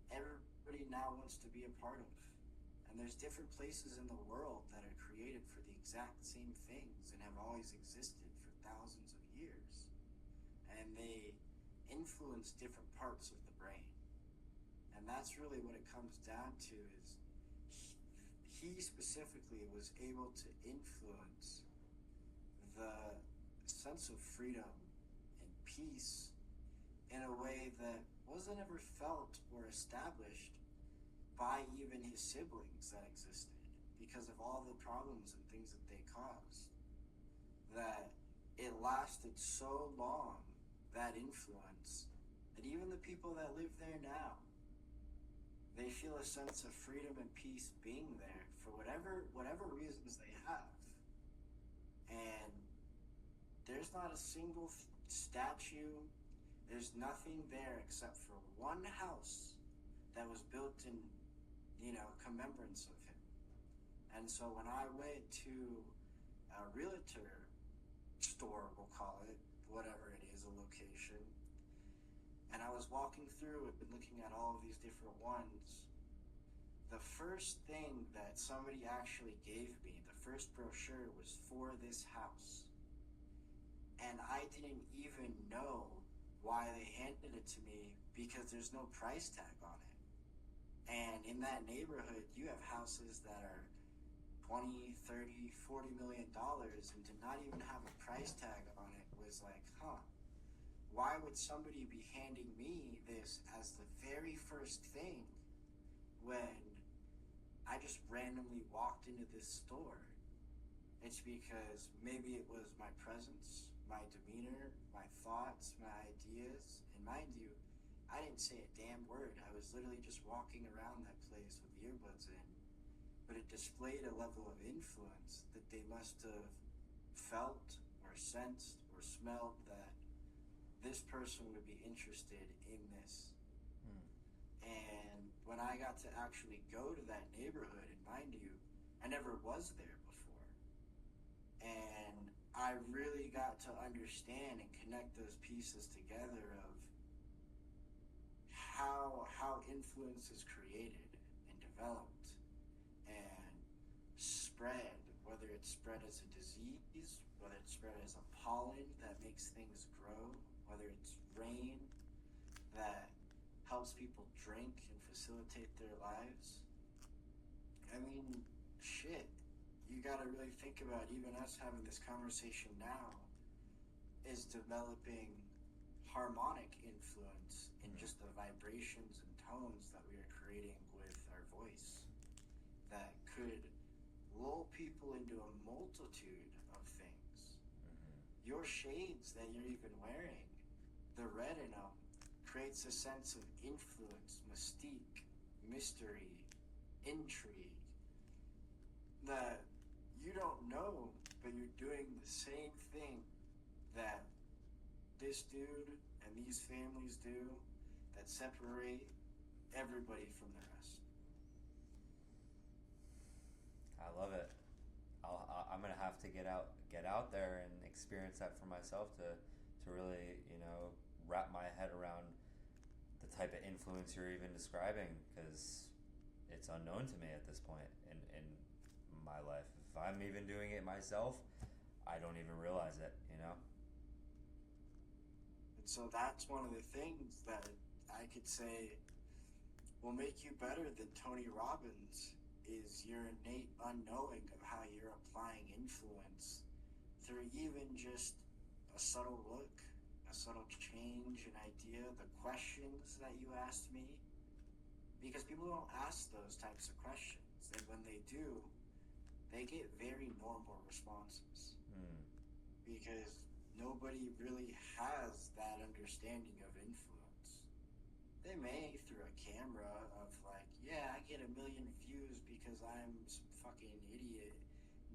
everybody now wants to be a part of. And there's different places in the world that are created for the exact same things and have always existed for thousands of years. And they influence different parts of the brain. And that's really what it comes down to, is he specifically was able to influence the sense of freedom and peace in a way that wasn't ever felt or established by even his siblings that existed, because of all the problems and things that they caused. That it lasted so long, that influence, that even the people that live there now, they feel a sense of freedom and peace being there for whatever reasons they have. And there's not a single statue, there's nothing there except for one house that was built in commemorance of him. And so when I went to a realtor store, we'll call it, whatever it is, a location, and I was walking through it and looking at all of these different ones, the first thing that somebody actually gave me, the first brochure, was for this house. And I didn't even know why they handed it to me, because there's no price tag on it. And in that neighborhood, you have houses that are $20, $30, $40 million, and to not even have a price tag on it was like, why would somebody be handing me this as the very first thing when I just randomly walked into this store? It's because maybe it was my presence, my demeanor, my thoughts, my ideas, and mind you, I didn't say a damn word. I was literally just walking around that place with earbuds in. But it displayed a level of influence that they must have felt or sensed or smelled, that this person would be interested in this. And when I got to actually go to that neighborhood, and mind you, I never was there before. And I really got to understand and connect those pieces together of how influence is created and developed and spread, whether it's spread as a disease, whether it's spread as a pollen that makes things grow, whether it's rain that helps people drink and facilitate their lives. I mean, shit, you gotta really think about, even us having this conversation now is developing harmonic influence in Mm-hmm. just the vibrations and tones that we are creating with our voice that could lull people into a multitude of things. Mm-hmm. Your shades that you're even wearing, the red in them, creates a sense of influence, mystique, mystery, intrigue that you don't know, but you're doing the same thing that this dude and these families do that separate everybody from the rest. I love it. I'm gonna have to get out there and experience that for myself to really, wrap my head around the type of influence you're even describing, because it's unknown to me at this point in my life. If I'm even doing it myself, I don't even realize it. And so that's one of the things that I could say will make you better than Tony Robbins is your innate unknowing of how you're applying influence through even just a subtle look, a subtle change, an idea, the questions that you asked me. Because people don't ask those types of questions. And when they do, they get very normal responses. Mm. Because nobody really has that understanding of influence. They may through a camera of like, yeah, I get 1 million views because I'm some fucking idiot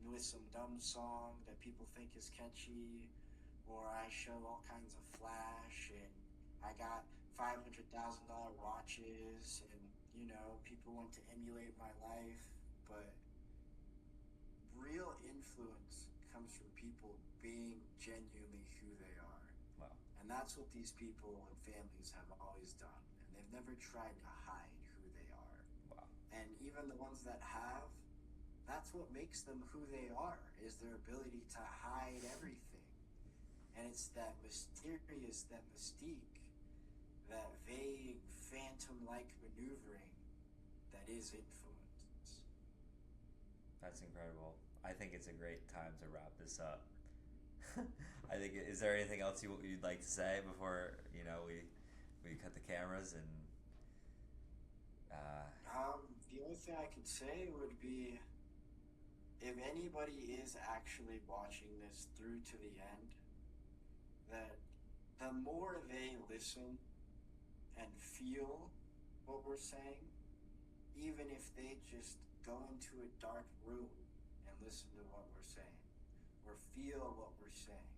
with some dumb song that people think is catchy, or I show all kinds of flash and I got $500,000 watches and people want to emulate my life. But real influence comes from people being genuinely who they are. Wow. And that's what these people and families have always done. And they've never tried to hide who they are. Wow. And even the ones that have, that's what makes them who they are, is their ability to hide everything. And it's that mysterious, that mystique, that vague, phantom-like maneuvering that is influence. That's incredible. I think it's a great time to wrap this up. I think. Is there anything else you'd like to say before we cut the cameras and? The only thing I could say would be, if anybody is actually watching this through to the end, that the more they listen and feel what we're saying, even if they just go into a dark room and listen to what we're saying or feel what we're saying,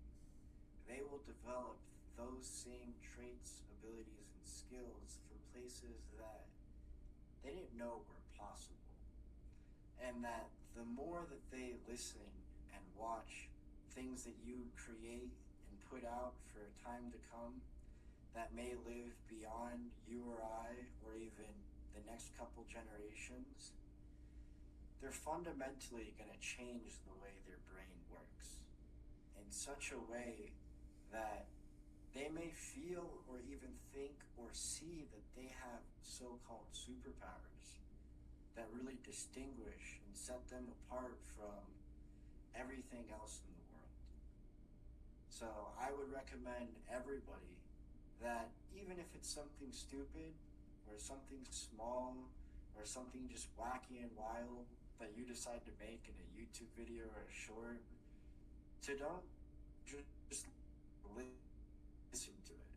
they will develop those same traits, abilities, and skills from places that they didn't know were possible. And that the more that they listen and watch things that you create and put out for a time to come that may live beyond you or I, or even the next couple generations, they're fundamentally going to change the way their brain works in such a way that they may feel or even think or see that they have so-called superpowers that really distinguish and set them apart from everything else in the world. So I would recommend everybody that even if it's something stupid or something small or something just wacky and wild that you decide to make in a YouTube video or a short, to don't just listen to it.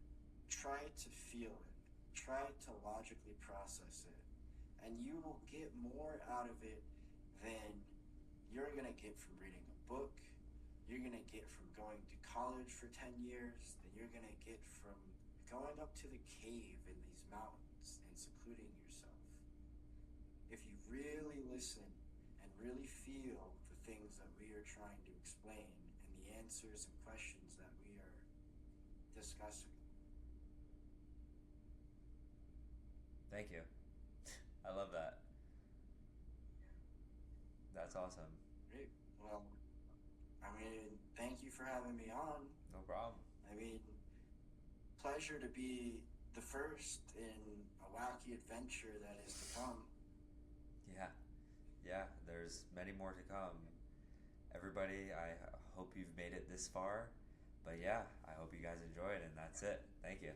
Try to feel it. Try to logically process it. And you will get more out of it than you're going to get from reading a book, you're going to get from going to college for 10 years, than you're going to get from going up to the cave in these mountains and secluding yourself. If you really listen and really feel the things that we are trying to explain and the answers and questions that we are discussing. Thank you. I love that. That's awesome. Great. Well, thank you for having me on. No problem. Pleasure to be the first in a wacky adventure that is to come. Yeah, there's many more to come. Everybody, I hope you've made it this far. But yeah, I hope you guys enjoyed, and that's it. Thank you.